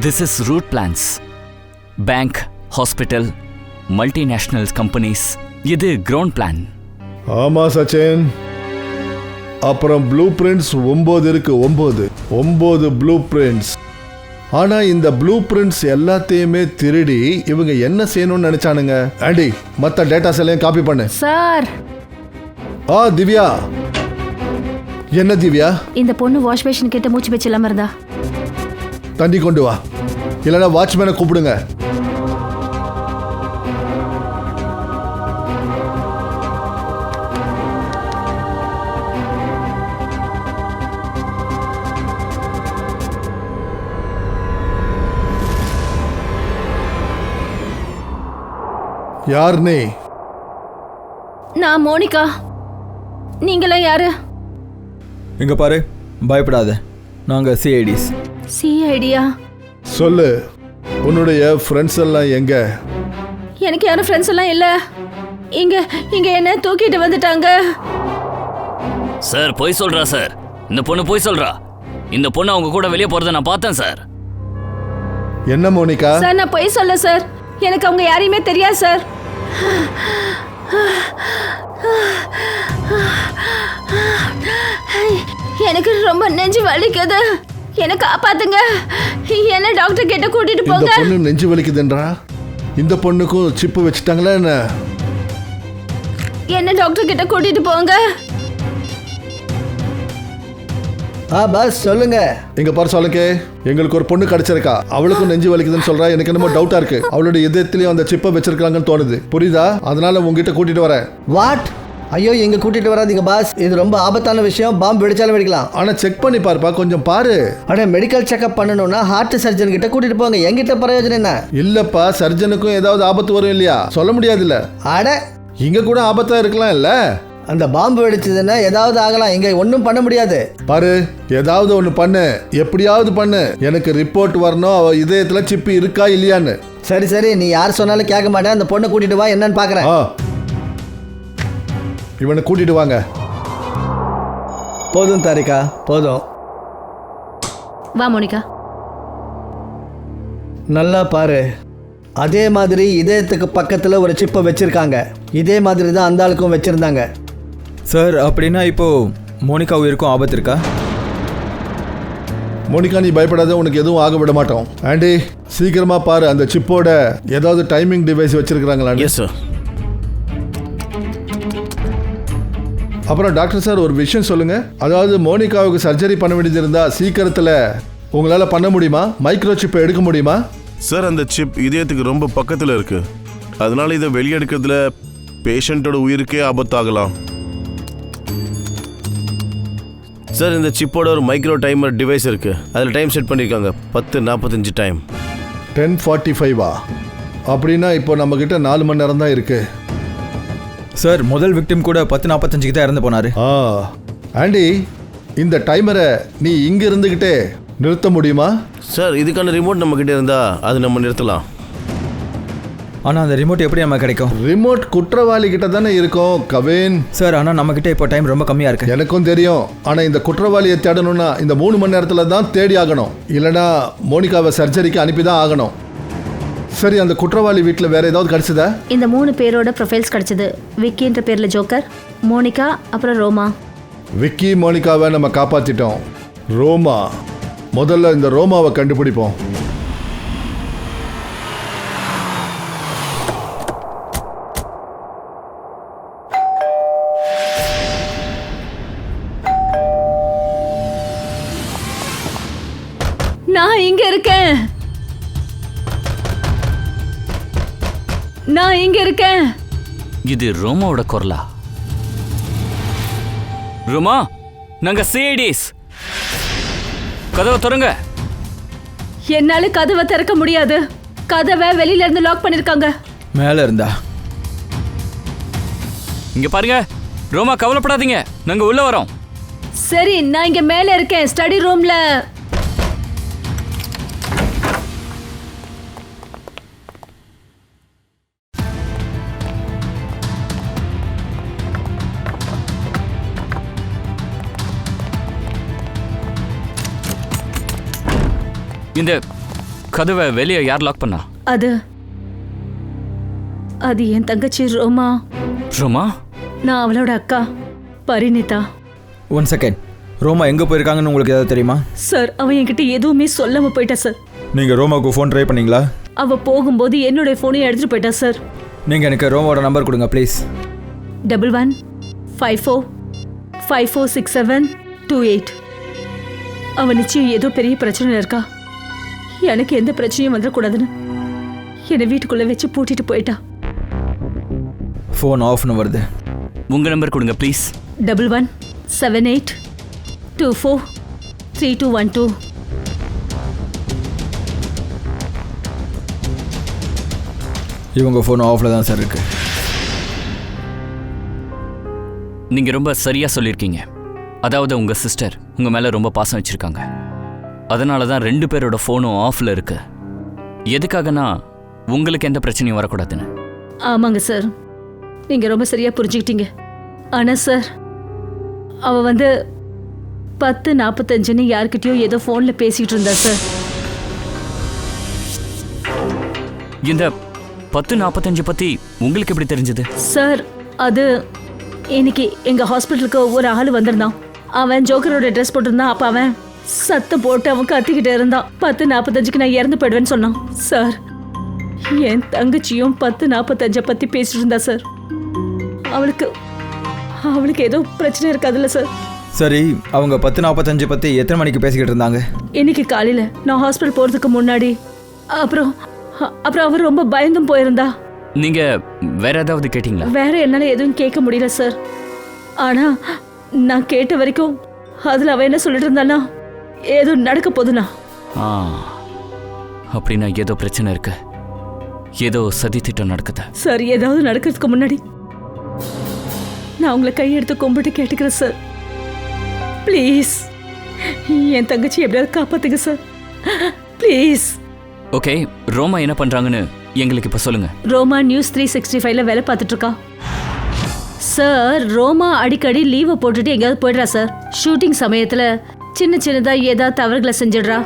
This is route plans. Bank, hospital, multinational companies. இது கிரவுண்ட் பிளான். ஆமாம் சச்சின். அப்புறம் ப்ளூ பிரிண்ட்ஸ் 9 இருக்கு. 9 ப்ளூ பிரிண்ட்ஸ். ஆனால் இந்த ப்ளூ பிரிண்ட்ஸ் எல்லாத்தையுமே திருடி இவங்க என்ன செய்யணும்னு நினைச்சானுங்க. ஆண்டி, மற்ற டேட்டாஸ் எல்லாம் காப்பி பண்ணு. சார். திவ்யா. என்ன திவ்யா? இந்த பொண்ணு வாஷ் பேஷன் கிட்ட மூச்சு பேச்சு இல்லாம இருந்தா. தண்ணி கொண்டு வா, இல்லைன்னா வாட்ச்மேனை கூப்பிடுங்க. யார் நீ? நான் மோனிகா. நீங்களாம் யாரு? இங்க பாரு, பயப்படாத. நாங்க சிஐடிஸ். சிஐடியா? சொல்லு, உன்னுடைய ஃப்ரெண்ட்ஸ் எல்லாம் எங்க? எனக்கு யாரும் ஃப்ரெண்ட்ஸ் எல்லாம் இல்ல. இங்க இங்க என்ன தூக்கிட்டு வந்துட்டாங்க. சார் பொய் சொல்றா சார். இந்த பொண்ணு பொய் சொல்றா. இந்த பொண்ணு அவங்க கூட வெளியே போறதை நான் பார்த்தேன் சார். என்ன மோனிகா? சார் நான் பொய் சொல்ல சார். எனக்கு அவங்க யாரையுமே தெரியாது சார். எனக்கு ரொம்ப நெஞ்சு வலிக்குது. என்ன காப்பாத்துங்க. என்ன டாக்டர் கிட்ட கூட்டிட்டு இந்த போங்க. பொண்ணு நெஞ்சு வலிக்குதுன்றா? இந்த பொண்ணுக்கும் சிப்பு வச்சுட்டாங்களா என்ன? என்ன டாக்டர் கிட்ட கூட்டிட்டு போங்க. பாஸ் சொல்லுங்க. இங்க பாரு சொல்லுங்க, எங்களுக்கு ஒரு பொண்ணு கிடைச்சிருக்கா. அவளுக்கும் நெஞ்சு வலிக்குதுன்னு சொல்றா. எனக்கு என்னமோ டவுட்டா இருக்கு. அவளோட இதயத்திலயும் அந்த சிப்பை வச்சிருக்காங்கன்னு தோணுது. புரியுதா? அதனால உங்ககிட்ட கூட்டிட்டு வரேன். வாட்? ஐயோ எங்க கூட்டிட்டு வராதீங்க பாஸ். இது ரொம்ப ஆபத்தான விஷயம். பாம்பு வெடிச்சாலும் வெடிக்கலாம். ஆனா செக் பண்ணி பாருப்பா, கொஞ்சம் பாரு. அட மெடிக்கல் செக்அப் பண்ணணும்னா ஹார்ட் சர்ஜன் கிட்ட கூட்டிட்டு போங்க. என்கிட்ட பிரயோஜனம் என்ன? இல்லப்பா, சர்ஜனுக்கும் ஏதாவது ஆபத்து வரும் இல்லையா? சொல்ல முடியாது இல்ல. அட இங்க கூட ஆபத்தா இருக்கலாம் இல்ல? அந்த பாம்பு வெடிச்சதுன்னா ஏதாவது ஆகலாம். இங்க ஒன்றும் பண்ண முடியாது. பாரு, ஏதாவது ஒன்று பண்ணு, எப்படியாவது பண்ணு. எனக்கு ரிப்போர்ட் வரணும் அவ இதயத்துல சிப்பு இருக்கா இல்லையான்னு. சரி சரி, நீ யார் சொன்னாலும் கேட்க மாட்டேன். அந்த பொண்ணை கூட்டிட்டு வா, என்னன்னு பாக்குறேன். இவனை கூட்டிட்டு வாங்க. போதும் தாரிகா, போதும். வா மோனிகா. நல்லா பாரு. அதே மாதிரி இதயத்துக்கு பக்கத்துல ஒரு சிப்பை வச்சிருக்காங்க. இதே மாதிரி தான் அந்த ஆளுக்கும் வச்சிருந்தாங்க. சார் அப்படின்னா இப்போ மோனிகா உயிருக்கும் ஆபத்து இருக்கா? மோனிகா நீ பயப்படாத, உனக்கு எதுவும் ஆக விட மாட்டோம். ஆண்டி சீக்கிரமா பாரு, அந்த சிப்போட ஏதாவது டைமிங் டிவைஸ் வச்சிருக்காங்களா? Yes sir. அப்புறம் டாக்டர் சார் ஒரு விஷயம் சொல்லுங்க. அதாவது மோனிகாவுக்கு சர்ஜரி பண்ண வேண்டியது இருந்தா சீக்கிரத்தில் உங்களால பண்ண முடியுமா? மைக்ரோ சிப்பை எடுக்க முடியுமா? சார் அந்த சிப் இதயத்துக்கு ரொம்ப பக்கத்தில் இருக்கு. அதனால இதை வெளியெடுக்கிறதுல பேஷண்ட்டோட உயிருக்கே ஆபத்தாகலாம். சார் இந்த சிப்போட ஒரு மைக்ரோ டைமர் டிவைஸ் இருக்கு. அதில் டைம் செட் பண்ணியிருக்காங்க 10:45 டைம். 10:45 அப்படின்னா இப்போ நம்ம கிட்ட 4 மணி நேரம் தான் இருக்கு. சார் முதல் விக்டிம் கூட 10:45க்கு தான் இறந்து போனாரு. ஆண்டி இந்த டைமரை நீ இங்க இருந்துகிட்டே நிறுத்த முடியுமா? சார் இதுக்கான ரிமோட் நம்ம கிட்ட இருந்தா அது நம்ம நிறுத்தலாம். ஆனால் அந்த ரிமோட் எப்படி நம்ம கிடைக்கும்? ரிமோட் குற்றவாளி கிட்ட தானே இருக்கும் கவின். சார் ஆனால் நம்மக்கிட்ட இப்போ டைம் ரொம்ப கம்மியாக இருக்கு. எனக்கும் தெரியும். ஆனால் இந்த குற்றவாளியை தேடணும்னா இந்த 3 மணி நேரத்தில் தான் தேடி ஆகணும். இல்லைனா மோனிகாவை சர்ஜரிக்கு அனுப்பி தான் ஆகணும். சரி, அந்த குற்றவாளி வீட்டில் வேற ஏதாவது கிடைச்சதா? இந்த 3 பேரோட ப்ரொஃபைல்ஸ் கிடைச்சது. விக்கின்ற பேர்ல ஜோக்கர், மோனிகா, அப்புறம் ரோமா. விக்கி மோனிகாவை நம்ம காப்பாத்திட்டோம். ரோமா, முதல்ல இந்த ரோமாவை கண்டுபிடிப்போம். நான் இங்க இருக்கேன். நான் இங்க இருக்கேன். இது ரோமாவோட குரலா? ரோமா, நாங்க சிஐடிஸ். கதவை திறங்க. என்னால கதவை திறக்க முடியாது. கதவை வெளியில இருந்து லாக் பண்ணிருக்காங்க. மேலே இருந்தா? இங்க பாருங்க ரோமா, கவலைப்படாதீங்க, நாங்க உள்ள வரோம். சரி, நான் இங்க மேல இருக்கேன், ஸ்டடி ரூம்ல. இந்த கதவை வெளியே யார் லாக் பண்ணா? அது என் தங்கச்சி ரோமா. ரோமா? நான் அவளோட அக்கா பரிணிதா. 1 செகண்ட். ரோமா எங்கே போயிருக்காங்கன்னு உங்களுக்கு ஏதாவது தெரியுமா? சார், அவன் என்கிட்ட எதுவுமே சொல்லாம போயிட்டா சார். நீங்கள் ரோமாவுக்கு ஃபோன் ட்ரை பண்ணீங்களா? அவ போகும்போது என்னுடைய ஃபோனையும் எடுத்துட்டு போயிட்டா சார். நீங்கள் எனக்கு ரோமாவோட நம்பர் கொடுங்க ப்ளீஸ். 1154546728. அவன் நிச்சயம் ஏதோ பெரிய பிரச்சனை இருக்கா. எனக்கு எந்த பிரச்சனையும் வந்துடக்கூடாதுன்னு என்னை வீட்டுக்குள்ள வச்சு பூட்டிட்டு போயிட்டா. ஃபோன் ஆஃப்னு வருது. உங்க நம்பர் கொடுங்க ப்ளீஸ். 1178243212. இவங்க ஃபோன் ஆஃபில் தான் சார் இருக்கு. நீங்க ரொம்ப சரியா சொல்லியிருக்கீங்க. அதாவது உங்க சிஸ்டர் உங்க மேல ரொம்ப பாசம் வச்சிருக்காங்க. அதனால தான் 2 பேரோட ஃபோனும் ஆஃப்ல இருக்கு. எதுக்காகனா உங்களுக்கு எந்த பிரச்சனையும் வரக்கூடாதுன்னு. ஆமாங்க சார். நீங்க ரொம்ப சரியா புரிஞ்சுக்கிட்டீங்க. ஆனா சார், அவ வந்து 10:45ன்னு யார்கிட்டயோ ஏதோ போன்ல பேசிட்டு இருந்தா சார். இந்த 10:45 பத்தி உங்களுக்கு எப்படி தெரிஞ்சது? சார், அது இன்னைக்கு எங்க ஹாஸ்பிட்டலுக்கு ஒரு ஆள் வந்திருந்தான். அவன் ஜோக்கரோட ட்ரெஸ் போட்டிருந்தான். அப்ப அவன் சத்தம் போட்டு அவன் கத்திக்கிட்டு இருந்தான். 10:45க்கு நான் இறந்து போயிடுவேன்னு சொன்னான். சார், என் தங்கச்சியும் 10:45 பத்தி பேசிட்டு இருந்தா சார். அவளுக்கு ஏதோ பிரச்சனை இருக்காதுல்ல சார். சரி, அவங்க 10:45 பற்றி எத்தனை மணிக்கு பேசிக்கிட்டு இருந்தாங்க? இன்னைக்கு காலையில நான் ஹாஸ்பிட்டல் போறதுக்கு முன்னாடி. அப்புறம் அவர் ரொம்ப பயந்தும் போயிருந்தா. நீங்க வேற ஏதாவது கேட்டீங்களா? வேற என்னால எதுவும் கேட்க முடியல சார். ஆனா நான் கேட்ட வரைக்கும் அதுல அவ என்ன சொல்லிட்டு இருந்தானா, ஏதோ நடக்க போதுனா. அப்படின்னா ஏதோ பிரச்சனை இருக்கு, ஏதோ சதி திட்டம் நடக்குது. சார், ஏதாவது நடக்கிறதுக்கு முன்னாடி நான் உங்களை கையெடுத்து கும்பிட்டு கேட்டுக்கிறேன் சார். ப்ளீஸ், என் தங்கச்சி எப்படியாவது காப்பாத்துங்க சார், ப்ளீஸ். ஓகே, ரோமா என்ன பண்றாங்கன்னு எங்களுக்கு இப்ப சொல்லுங்க. ரோமா நியூஸ் 365ல வேலை பார்த்துட்டு இருக்கா சார். ரோமா அடிக்கடி லீவை போட்டுட்டு எங்கேயாவது போயிடுறா சார். ஷூட்டிங் சமயத்துல சின்னதா ஏதாவது தவறுகளை செஞ்சிடுறா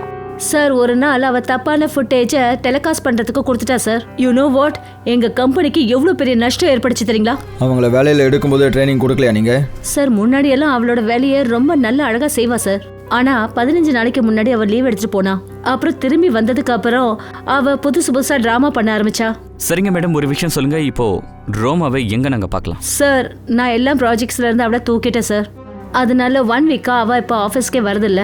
சார். ஒரு நாள் அவ தப்பான ஃபுட்டேஜை டெலிகாஸ்ட் பண்றதுக்கு கொடுத்துட்டா சார். யூ நோ வாட், எங்க கம்பெனிக்கு எவ்வளவு பெரிய நஷ்டம் ஏற்படுச்சு தெரியுங்களா? அவங்கள வேலையில் எடுக்கும்போது ட்ரைனிங் கொடுக்கலையா நீங்க? சார், முன்னாடி எல்லாம் அவளோட வேலையை ரொம்ப நல்ல அழகா செய்வா சார். ஆனா 15 நாளைக்கு முன்னாடி அவ லீவ் எடுத்துட்டு போனா. அப்புறம் திரும்பி வந்ததுக்கு அப்புறம் அவ புதுசா டிராமா பண்ண ஆரம்பிச்சா. சரிங்க மேடம், ஒரு விஷயம் சொல்லுங்க. இப்போ ரோமாவை எங்க நாங்க பார்க்கலாம்? சார், நான் எல்லா ப்ராஜெக்ட்ஸ்ல இருந்து அவளை தூக்கிட்டேன் சார். அதனால 1 வீக்கா அவ இப்போ ஆஃபீஸ்க்கே வரதில்ல.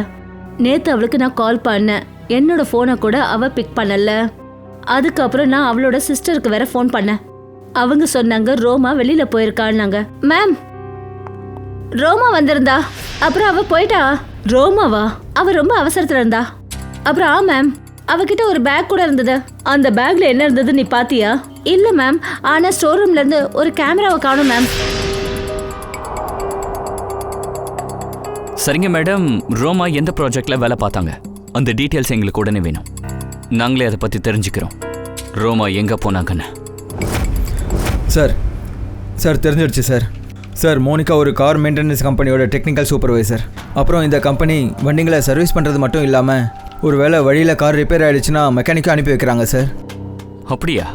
நேத்து அவளுக்கு நான் கால் பண்ணேன். என்னோட போனை கூட அவ பிக் பண்ணல. அதுக்கப்புறம் நான் அவளோட சிஸ்டருக்கு வேற ஃபோன் பண்ணேன். அவங்க சொன்னாங்க ரோமா வெளியில போயிருக்கான்னாங்க. மேம், ரோமா வந்திருந்தா, அப்புறம் அவ போயிட்டா. ரோமாவா? அவ ரொம்ப அவசரத்துல இருந்தா. அப்புறம் மேம், அவகிட்ட ஒரு பேக் கூட இருந்தது. அந்த பேக்ல என்ன இருந்தது நீ பாத்தியா? இல்ல மேம், ஆனா ஸ்டோர் ரூம்ல இருந்து ஒரு கேமராவை காணோம் மேம். சரிங்க மேடம், ரோமா எந்த ப்ராஜெக்ட்ல வேலை பார்த்தாங்க? அந்த டீட்டெயில்ஸ் எங்களுக்கு உடனே வேணும். நாங்களே அதை பத்தி தெரிஞ்சுக்கிறோம். ரோமா எங்க போனாங்கன்னு. சார் தெரிஞ்சிடுச்சு சார். சார், மோனிகா ஒரு கார் மெயின்டெனன்ஸ் கம்பெனியோட டெக்னிக்கல் சூப்பர்வைசர். அப்புறம் இந்த கம்பெனி வண்டிங்களை சர்வீஸ் பண்ணுறது மட்டும் இல்லாமல் ஒரு வேளை வழியில் கார் ரிப்பேர் ஆகிடுச்சுன்னா மெக்கானிக்காக அனுப்பி வைக்கிறாங்க சார். அப்படியா?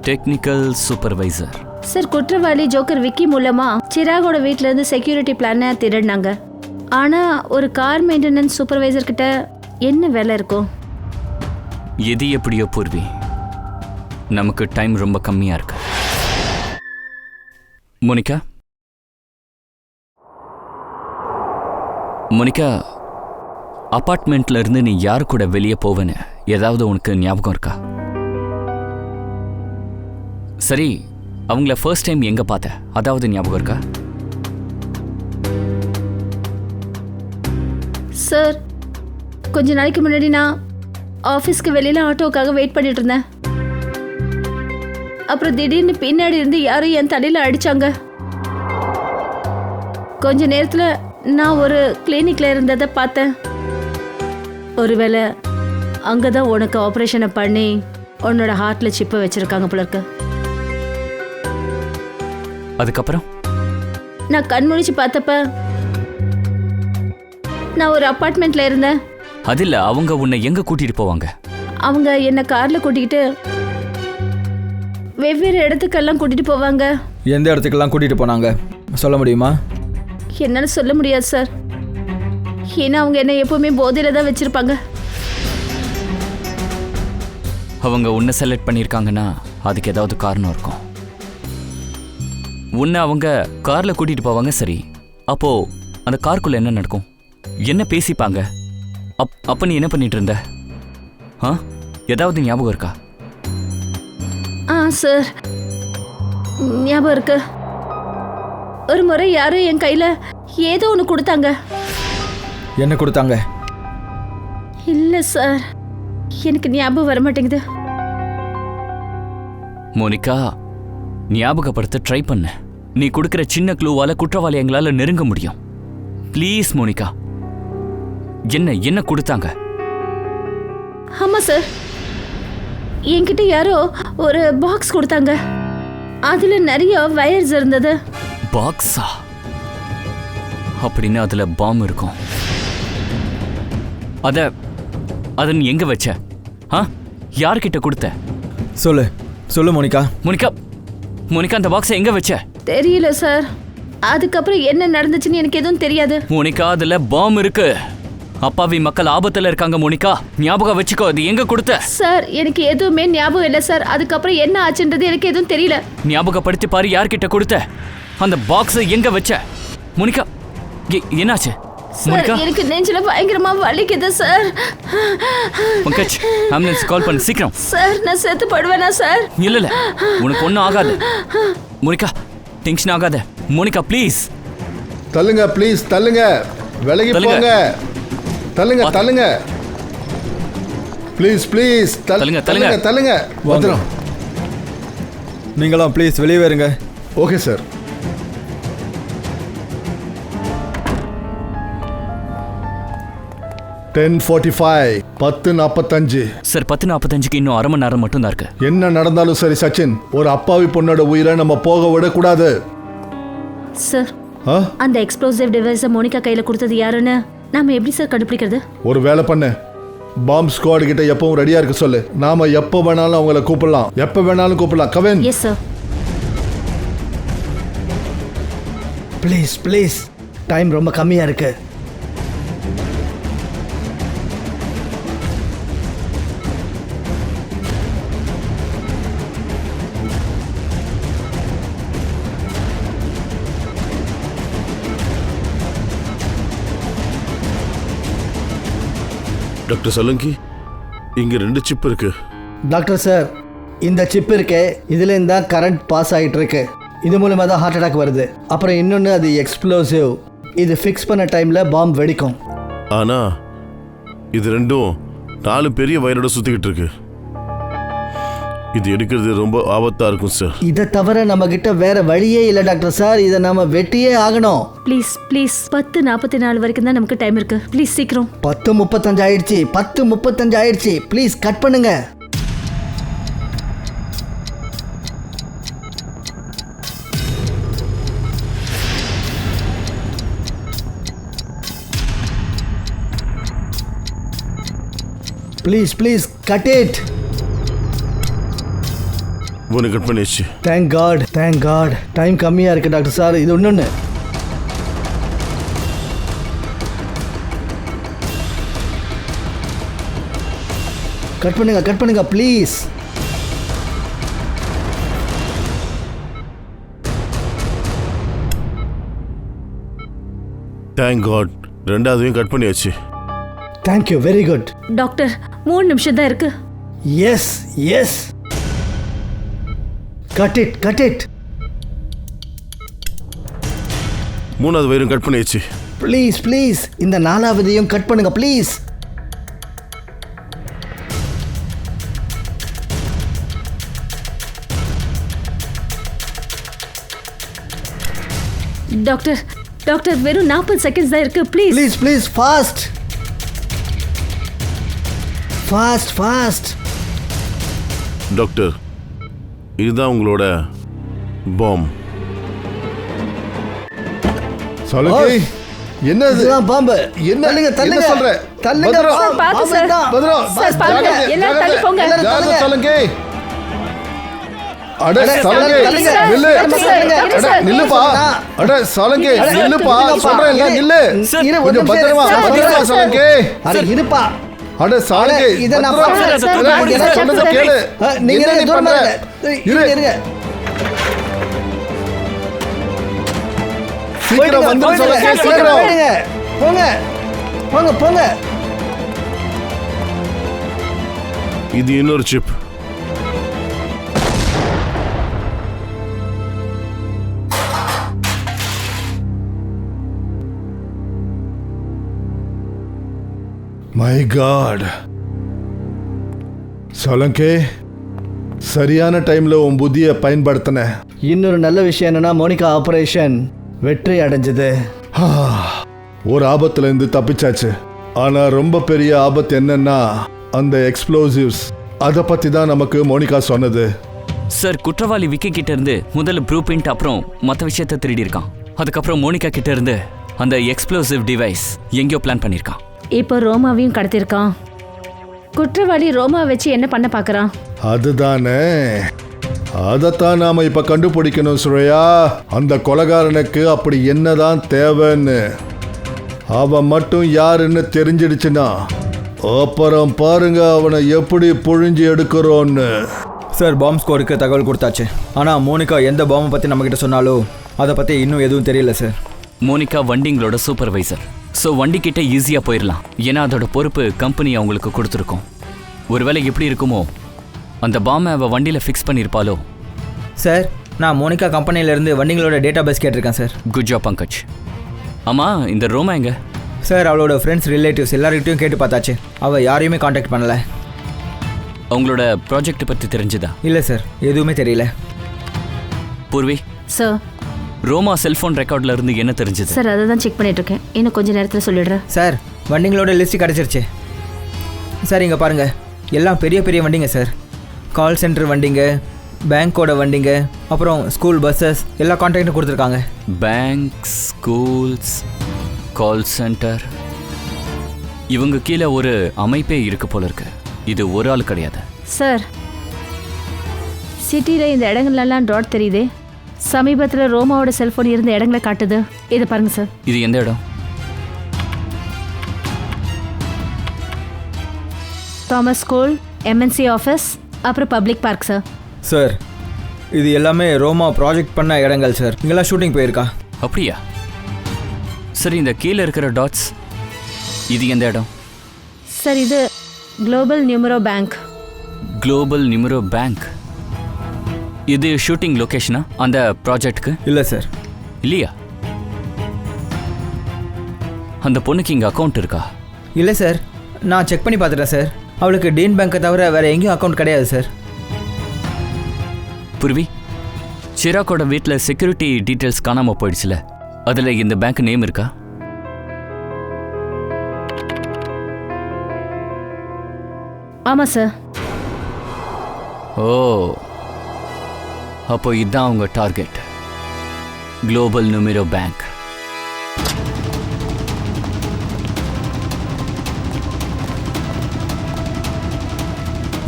Technical supervisor. சார், குற்றவாளி ஜோக்கர் விக்கி மூலமா சிராகோட வீட்ல இருந்து செக்யூரிட்டி பிளானை திருடினாங்க. ஆனா ஒரு கார் மெயின்டெனன்ஸ் சூப்பர்வைசர் கிட்ட என்ன வேலை இருக்கும்? எது எப்படியோ பூர்வி, நமக்கு டைம் ரொம்ப கம்மியா இருக்கு. மோனிகா, அபார்ட்மெண்ட்ல இருந்து நீ யாரு கூட வெளியே போவேன்னு ஏதாவது உனக்கு ஞாபகம் இருக்கா? சரி, அவங்கள ஃபர்ஸ்ட் டைம் எங்க பார்த்த, அதாவது ஞாபகம் இருக்கா? சார், கொஞ்ச நாளைக்கு முன்னாடி நான் ஆஃபீஸ்க்கு வெளியில ஆட்டோக்காக வெயிட் பண்ணிட்டு இருந்தேன். அப்புறம் திடீர்னு பின்னாடி இருந்து யாரும் என் தலையில அடிச்சாங்க. கொஞ்ச நேரத்துல நான் ஒரு கிளினிக்ல இருந்ததை பார்த்தேன். ஒருவேளை அங்கதான் உனக்கு ஆபரேஷனை பண்ணி உன்னோட ஹார்ட்ல சிப்பை வச்சிருக்காங்க போல இருக்கு. அதுக்கப்புறம் நான் கண் முழிச்சு பார்த்தப்ப நான் ஒரு அபார்ட்மெண்ட்ல இருந்தேன். அது இல்ல, அவங்க உன்னை எங்க கூட்டிட்டு போவாங்க? அவங்க என்ன கார்ல கூட்டிக்கிட்டு வெவ்வேறு இடத்துக்கெல்லாம் கூட்டிட்டு போவாங்க. எந்த இடத்துக்கெல்லாம் கூட்டிட்டு போனாங்க சொல்ல முடியுமா? என்னால சொல்ல முடியாது சார். ஏன்னா அவங்க என்ன எப்பவுமே போதையில தான் வச்சிருப்பாங்க. அவங்க உன்னை செலக்ட் பண்ணியிருக்காங்கன்னா அதுக்கு ஏதாவது காரணம் இருக்கும். உன்னை அவங்க கார்ல கூட்டிட்டு போவாங்க, சரி. அப்போ அந்த காருக்குள்ள என்ன நடக்கும்? என்ன பேசிப்பாங்க? அப்ப நீ என்ன பண்ணிட்டு இருந்த? ஏதாவது ஞாபகம் இருக்கா? சார், ஞாபகம் இருக்கு. ஒரு முறை யாரும் என் கையில ஏதோ ஒன்று கொடுத்தாங்க. என்ன கொடுத்தாங்க? இல்ல சார், எனக்கு ஞாபகம் வர மாட்டேங்குது. மோனிகா, ஞாபகப்படுத்த ட்ரை பண்ண. நீ கொடுக்கிற சின்ன க்ளூவால குற்றவாளி எங்களால நெருங்க முடியும். ப்ளீஸ் மோனிகா, என்ன கொடுத்தாங்க? ஆமா சார், என்கிட்ட யாரோ ஒரு பாக்ஸ் கொடுத்தாங்க. அதுல நிறைய வயர்ஸ் இருந்தது. பாக்ஸா? அப்படின்னு அதுல பாம் இருக்கும். அத நீ எங்க வச்ச? யார்கிட்ட கொடுத்த? சொல்லு மோனிகா. மோனிகா அந்த பாக்ஸை எங்க வச்ச? தெரியல சார். அதுக்கப்புறம் என்ன நடந்துச்சுன்னு எனக்கு எதுவும் தெரியாது. மோனிகா அதுல பாம் இருக்கு. அப்பாவி மக்கள் ஆபத்துல இருக்காங்க மோனிகா, ஞாபகம் வச்சுக்கோ. அது எங்க கொடுத்த? சார் எனக்கு எதுவுமே ஞாபகம் இல்லை சார். அதுக்கப்புறம் என்ன ஆச்சுன்றது எனக்கு எதுவும் தெரியல. ஞாபகப்படுத்தி பாரு, யார்கிட்ட கொடுத்த? அந்த பாக்ஸை எங்க வச்ச? மோனிகா என்னாச்சு? சார் எனக்கு நெஞ்சில பயங்கரமா வலிக்குது சார். பங்கஜ், ஆம்புலன்ஸ் கால் பண்ணு சீக்கிரம். சார் நான் செத்து படுவேனா சார்? இல்ல உனக்கு ஒன்றும் ஆகாது மோனிகா, டென்ஷன் ஆகாத மோனிகா, ப்ளீஸ். தள்ளுங்க ப்ளீஸ், தள்ளுங்க, விலகி போங்க. தள்ளுங்க ப்ளீஸ் தள்ளுங்க. வந்துடும். நீங்களாம் ப்ளீஸ் வெளியே வருங்க. Okay sir. சார் 10:45 இன்னும் அரை மணி நேரம் மட்டும் தான் இருக்கு. என்ன நடந்தாலும் சரி சச்சின், ஒரு அப்பாவி பொண்ணோட உயிரை நம்ம போக விடக்கூடாது. சார் அந்த எக்ஸ்ப்ளோசிவ் டிவைஸை மோனிகா கையில கொடுத்தது யாருன்னு நாம எப்படி சார் கண்டுபிடிக்கிறது? ஒரு வேலை பண்ணு, பாம் ஸ்குவாட் கிட்ட எப்பவும் ரெடியா இருக்க சொல்லு. நாம எப்ப வேணாலும் அவங்கள கூப்பிடலாம். Kavin. Yes sir. Please time ரொம்ப கம்மியா இருக்கு. டாக்டர் சலங்கி, இங்க 2 சிப் இருக்கு. டாக்டர் சார், இந்த சிப் இருக்கே, இதுலேருந்து தான் கரண்ட் பாஸ் ஆகிட்டு இருக்கு. இது மூலமாக தான் ஹார்ட் அட்டாக் வருது. அப்புறம் இன்னொன்று, அது எக்ஸ்ப்ளோசிவ். இது ஃபிக்ஸ் பண்ண டைமில் பாம்பு வெடிக்கும். ஆனா இது ரெண்டும் 4 பெரிய வயரோட சுத்திக்கிட்டு இருக்கு. இது எடுக்கிறது ரொம்ப ஆபத்தா இருக்கும் சார். இதை தவிர நம்ம கிட்ட வேற வழியே இல்லை டாக்டர் சார். இதை நாம வெட்டியே ஆகணும். ப்ளீஸ் 10:44 வரைக்கும் தான் நமக்கு டைம் இருக்கு. ப்ளீஸ் சீக்கிரம். 10:35 ஆயிடுச்சு. 10:35 ஆயிடுச்சு. ப்ளீஸ் கட் பண்ணுங்க. Please cut it. உனக்கு கட் பண்ணிடுச்சு. Thank God. டைம் கம்மியா இருக்கு டாக்டர் சார். இது ஒண்ணு. கட் பண்ணுங்க ப்ளீஸ். தேங்க் காட், 2ஆவதையும் கட் பண்ணியாச்சு. Thank you, very good. Doctor 3 நிமிஷம் தான் இருக்கு. Yes cut it. 3ஆவது வயரும் கட் பண்ணியாச்சு. ப்ளீஸ் இந்த 4ஆவதையும் கட் பண்ணுங்க ப்ளீஸ். டாக்டர் வெறும் 40 செகண்ட்ஸ் தான் இருக்கு. Please fast. டாக்டர், இதுதான் உங்களோட பாம். சலங்கி, என்ன இதுதான் பாம்பு. தள்ளுங்க சொல்ற? சார் பாத்து சார். சார் பாருங்க, எல்லாரும் தள்ளி போங்க. சலங்கி, அட சலங்கி நில்லுப்பா. சொல்றேன் நில்லு. கொஞ்சம் பத்திரமா சலங்கி. இருப்பா. அட சாலங்கி, இத நான் சொல்றத கேளு. நீங்க இருங்க. சீக்கிரம் வந்து சலங்கி, சீக்கிரம் போங்க. இது இன்னொரு சிப். My God. சலங்கி, சரியான டைம்ல உன் புத்தியை பயன்படுத்தின. இன்னொரு நல்ல விஷயம் என்னன்னா, மோனிகா ஆபரேஷன் வெற்றி அடைஞ்சது. ஒரு ஆபத்துல இருந்து தப்பிச்சாச்சு. ஆனா ரொம்ப பெரிய ஆபத்து என்னன்னா, அந்த எக்ஸ்ப்ளோசிவ்ஸ். அதை பத்தி தான் நமக்கு மோனிகா சொன்னது. சார் குற்றவாளி விக்கி கிட்ட இருந்து முதல்ல ப்ளூ பிரிண்ட், அப்புறம் மற்ற விஷயத்தை திருடி இருக்கான். அதுக்கப்புறம் மோனிகா கிட்ட இருந்து அந்த எக்ஸ்ப்ளோசிவ் டிவைஸ் எங்கேயோ பிளான் பண்ணியிருக்கான். இப்போ ரோமாவையும் கடத்திருக்கான். குற்றவாளி ரோமா வச்சு என்ன பண்ண பார்க்கறான்? அதுதானே, அதைத்தான் நாம இப்ப கண்டுபிடிக்கணும் சுரையா. அந்த கொலைகாரனுக்கு அப்படி என்னதான் தேவைன்னு அவன் மட்டும் யாருன்னு தெரிஞ்சிடுச்சுன்னா அப்புறம் பாருங்க அவனை எப்படி புழிஞ்சு எடுக்கிறோன்னு. சார் பாம்பு ஸ்குவாடுக்கு தகவல் கொடுத்தாச்சு. ஆனால் மோனிகா எந்த பாம்பை பற்றி நம்மக்கிட்ட சொன்னாலோ அதை பற்றி இன்னும் எதுவும் தெரியல சார். மோனிகா வண்டிங்களோட சூப்பர்வைசர். ஸோ வண்டிக்கிட்ட ஈஸியாக போயிடலாம். ஏன்னா அதோட பொறுப்பு கம்பெனி அவங்களுக்கு கொடுத்துருக்கோம். ஒருவேளை எப்படி இருக்குமோ, அந்த பாம்பை அவள் வண்டியில் ஃபிக்ஸ் பண்ணியிருப்பாளோ. சார் நான் மோனிகா கம்பெனியிலேருந்து வண்டிங்களோட டேட்டா பேஸ் கேட்டிருக்கேன் சார். Good job Pankaj. ஆமாம், இந்த ரோமா எங்க? சார் அவளோட ஃப்ரெண்ட்ஸ் ரிலேட்டிவ்ஸ் எல்லார்கிட்டையும் கேட்டு பார்த்தாச்சு. அவள் யாரையுமே காண்டாக்ட் பண்ணலை. அவங்களோட ப்ராஜெக்ட் பற்றி தெரிஞ்சுதா? இல்லை சார், எதுவுமே தெரியல. பூர்வி, சார் ரோமா செல்ஃபோன் ரெக்கார்டில் இருந்து என்ன தெரிஞ்சது? சார் அதை தான் செக் பண்ணிட்டு இருக்கேன். இன்னும் கொஞ்ச நேரத்தில் சொல்லிடுறேன். சார் வண்டிங்களோட லிஸ்ட்டு கிடச்சிருச்சு சார். இங்கே பாருங்கள், எல்லாம் பெரிய பெரிய வண்டிங்க சார். கால் சென்டர் வண்டிங்க, பேங்க்கோட வண்டிங்க, அப்புறம் ஸ்கூல் பஸ்ஸஸ் எல்லா கான்டாக்டும் கொடுத்துருக்காங்க. பேங்க், ஸ்கூல்ஸ், கால் சென்டர், இவங்க கீழே ஒரு அமைப்பே இருக்கு போல இருக்கு. இது ஒரு ஆள் கிடையாது. சார் சிட்டியில் இந்த இடங்கள்லாம் டாட் தெரியுதே. சமீபத்தில் ரோமாவோட செல்ஃபோன் இருந்த இடங்களை காட்டுது. இதை பாருங்க சார். இது எந்த இடம்? தாமஸ் ஸ்கூல், எம்என்சி ஆஃபீஸ், அப்புறம் பப்ளிக் பார்க் சார். சார் இது எல்லாமே ரோமா ப்ராஜெக்ட் பண்ண இடங்கள் சார். இங்கெல்லாம் ஷூட்டிங் போயிருக்கா. அப்படியா? சரி, இந்த கீழே இருக்கிற டாட்ஸ், இது எந்த இடம்? சார் இது global numero bank. Global numero bank. இது ஷூட்டிங் லொகேஷனா அந்த ப்ராஜெக்ட்க்கு? இல்லை சார். இல்லையா? அந்த பொண்ணுக்கு இங்கே அக்கௌண்ட் இருக்கா? இல்லை சார், நான் செக் பண்ணி பார்த்துட்டேன் சார். அவளுக்கு டீன் பேங்க்கை தவிர வேறு எங்கேயும் அக்கௌண்ட் கிடையாது சார். புர்வி, சிராக்கோட வீட்டில் செக்யூரிட்டி டீட்டெயில்ஸ் காணாமல் போயிடுச்சுல, அதில் இந்த பேங்க் நேம் இருக்கா? ஆமாம் சார். ஓ, அப்போ இதுதான் உங்க டார்கெட், குளோபல் நியூமரோ பேங்க்.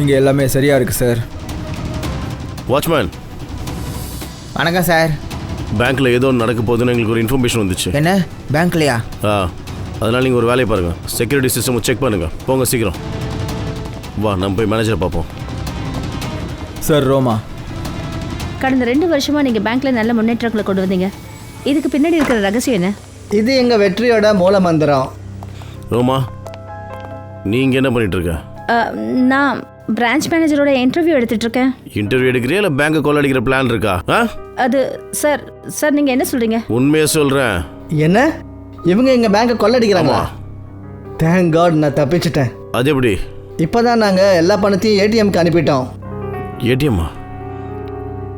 இங்கே எல்லாமே சரியாக இருக்குது சார். வாட்ச்மேன், வணக்கம் சார். பேங்க்ல ஏதோ ஒன்று நடக்க போகுதுன்னு எங்களுக்கு ஒரு இன்ஃபர்மேஷன் வந்துச்சு. என்ன பேங்க்லையா? அதனால நீங்கள் ஒரு வேலையை பாருங்கள். செக்யூரிட்டி சிஸ்டம் செக் பண்ணுங்கள். போங்க சீக்கிரம். வா, நம்ம போய் மேனேஜரை பார்ப்போம். சார் ரோமா, கடந்த 2 வருஷமா நீங்க பேங்க்ல நல்ல முன்னேற்றங்களை கொண்டு வந்தீங்க. இதுக்கு பின்னாடி இருக்கிற ரகசியம் என்ன? இது எங்கள் வெற்றியோட மூல மந்திரம். ரோமா, நீ இங்கே என்ன பண்ணிட்டு இருக்க? நான் பிரான்ச் மேனேஜரோட இன்டர்வியூ எடுத்துட்டு இருக்கேன். இன்டர்வியூ எடுக்கிறியா இல்லை பேங்கை கொள்ளடிக்கிற பிளான் இருக்கா? அது சார் சார் நீங்க என்ன சொல்றீங்க? உண்மையை சொல்கிறேன். என்ன, இவங்க எங்கள் பேங்கை கொள்ளடிக்கிறாங்களா? தேங்க் காட், நான் தப்பிச்சிட்டேன். அது எப்படி? இப்போ தான் நாங்கள் எல்லா பணத்தையும் ஏடிஎம்க்கு அனுப்பிட்டோம். ஏடிஎம்மா?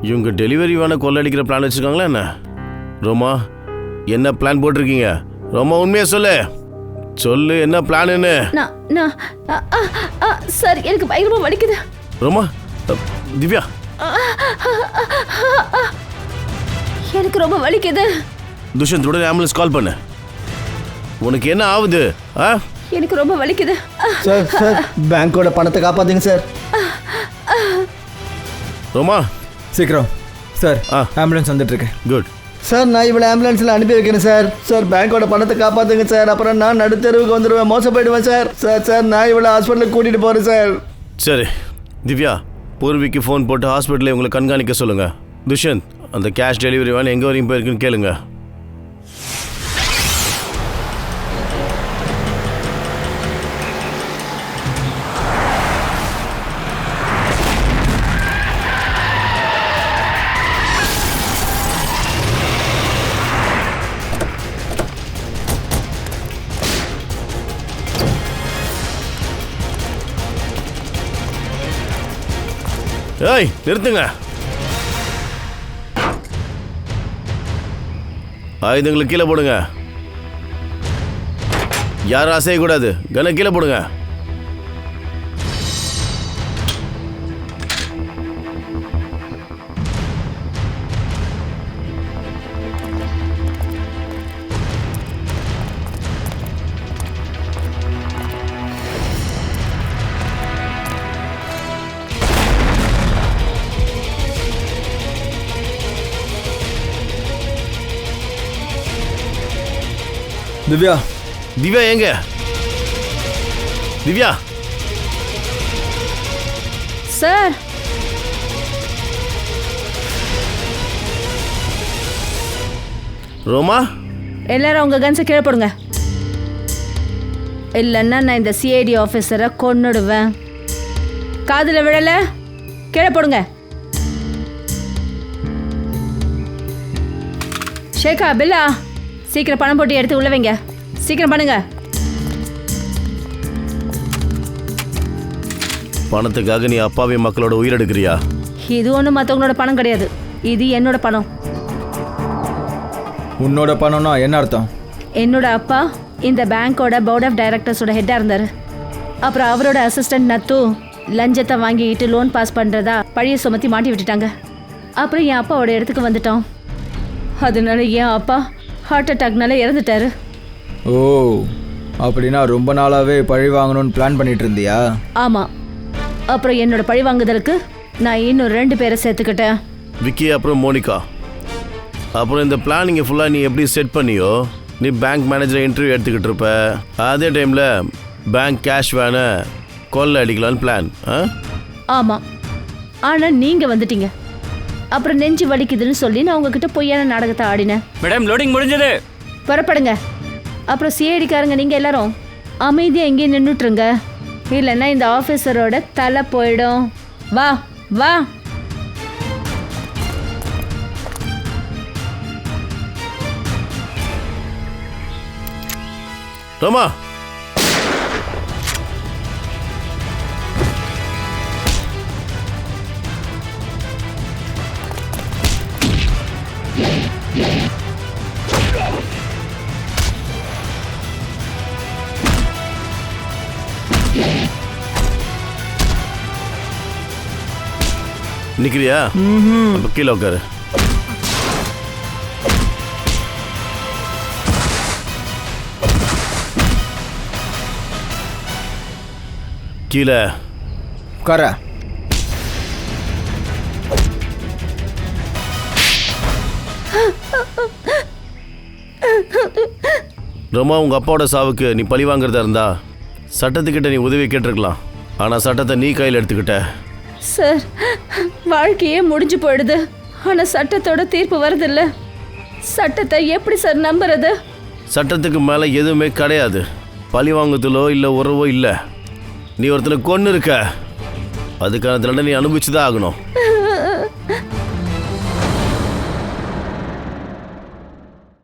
இவங்க டெலிவரி வேணா கொள்ளடிக்கிற பிளான் வச்சுருக்காங்களா என்ன? ரோமா, என்ன பிளான் போட்டிருக்கீங்க? ரோமா, உண்மையை சொல்லு. சொல்லு, என்ன பிளான்னு? நான் சார் எனக்கு பயங்கரமா வலிக்குது. ரோமா, திவ்யா, எனக்கு ரொம்ப வலிக்குது. துஷ்யந்த், உடனே ஆம்புலன்ஸ் கால் பண்ணு. உனக்கு என்ன ஆகுது? எனக்கு ரொம்ப வலிக்குது. சார் சார் பேங்கோட பணத்தை காப்பாத்துங்க சார். ரோமா, சீக்கிரம் சார். ஆம்புலன்ஸ் வந்துட்டுருக்கு. குட் சார், நான் இவ்வளோ ஆம்புலன்ஸில் அனுப்பி வைக்கிறேன் சார். சார் பேங்கோட பணத்தை காப்பாற்றுங்க சார். அப்புறம் நான் நடுத்தெருவுக்கு வந்துடுவேன், மோசம் போயிடுவேன் சார். சார் சார் நான் இவ்வளோ ஹாஸ்பிட்டலுக்கு கூட்டிகிட்டு போகிறேன் சார். சரி திவ்யா, பூர்விக்கு ஃபோன் போட்டு ஹாஸ்பிட்டலில் உங்களை கண்காணிக்க சொல்லுங்கள். துஷ்யந்த், அந்த கேஷ் டெலிவரி வேலை எங்கே வரையும் போயிருக்குன்னு கேளுங்க. ஏய், நிறுத்துங்க. ஆயுதங்களை கீழே போடுங்க. யாரும் அசையக்கூடாது. கன கீழே போடுங்க. திவ்யா திவ்யா எங்க? திவ்யா சார், ரோமா எல்லாரும் உங்க கன்ஸை கீழே போடுங்க. இல்லைன்னா நான் இந்த சிஐடி ஆஃபீஸரை கொன்னுடுவேன். காதுல விழல, கீழே போடுங்க. ஷேகா, பில்லா, சீக்கிரம் பணம் போட்டு எடுத்து உள்ள வைங்க. சீக்கிரம் பண்ணுங்க. பணத்துக்காக நீ அப்பாவி மக்களோட உயிரெடுக்கிறியா? இது ஒன்றும் மற்றவங்களோட பணம் கிடையாது, இது என்னோட பணம். உன்னோட பணம்னா என்ன அர்த்தம்? என்னோட அப்பா இந்த பேங்கோட போர்ட் ஆஃப் டைரக்டர்ஸோட ஹெட்டாக இருந்தார். அப்புறம் அவரோட அசிஸ்டன்ட் நத்து லஞ்சத்தை வாங்கிட்டு லோன் பாஸ் பண்ணுறதா பழைய சுமத்தி மாட்டி விட்டுட்டாங்க. அப்புறம் என் அப்பாவோட இடத்துக்கு வந்துட்டோம். அதனால என் அப்பா ஹார்ட் அட்டாக்னால இறந்துட்டாரு. ஓ, அப்படின்னா ரொம்ப நாளாவே பழி வாங்கணும்னு பிளான் பண்ணிட்டு இருந்தியா? ஆமாம். அப்புறம் என்னோட பழி வாங்குதலுக்கு நான் இன்னும் 2 பேரை சேர்த்துக்கிட்டேன். விக்கி அப்புறம் மோனிகா. அப்புறம் இந்த பிளானிங்கை ஃபுல்லாக நீ எப்படி செட் பண்ணியோ, நீ பேங்க் மேனேஜரை இன்டர்வியூ எடுத்துக்கிட்டு இருப்ப. அதே டைமில் பேங்க் கேஷ் வேனை கொள்ளை அடிக்கலான்னு பிளான். ஆமாம், ஆனால் நீங்கள் வந்துட்டீங்க. அப்புறம் நெஞ்சு வலிக்குதுன்னு சொல்லி நான் உங்ககிட்ட பொய்யான நாடகத்தை ஆடினேன். மேடம், லோடிங் முடிஞ்சது. புறப்படுங்க. அப்புறம் சிஐடிக்காரங்க நீங்கள் எல்லாரும் அமைதியாக எங்கேயும் நின்றுட்டுருங்க, இல்லைன்னா இந்த ஆஃபீஸரோட தலை போயிடும். வா வா. ரோமா, நிக்கிறியா? அப்ப கீழே உட்காரு. கீழே உட்கார. ரோமா, உங்க அப்பாவோட சாவுக்கு நீ பழி வாங்குறதா இருந்தா சட்டத்துக்கிட்ட நீ உதவி கேட்டிருக்கலாம். ஆனா சட்டத்தை நீ கையில் எடுத்துக்கிட்ட. சார், வாழ்க்கையே முடிஞ்சு போயிடுது, ஆனால் சட்டத்தோட தீர்ப்பு வருதில்ல. சட்டத்தை எப்படி சார் நம்புறது? சட்டத்துக்கு மேலே எதுவுமே கிடையாது. பழி வாங்குதலோ இல்லை உறவோ இல்லை. நீ ஒருத்தனை கொன்று இருக்க, அதுக்கான தண்டனை நீ அனுபவிச்சு தான் ஆகணும்.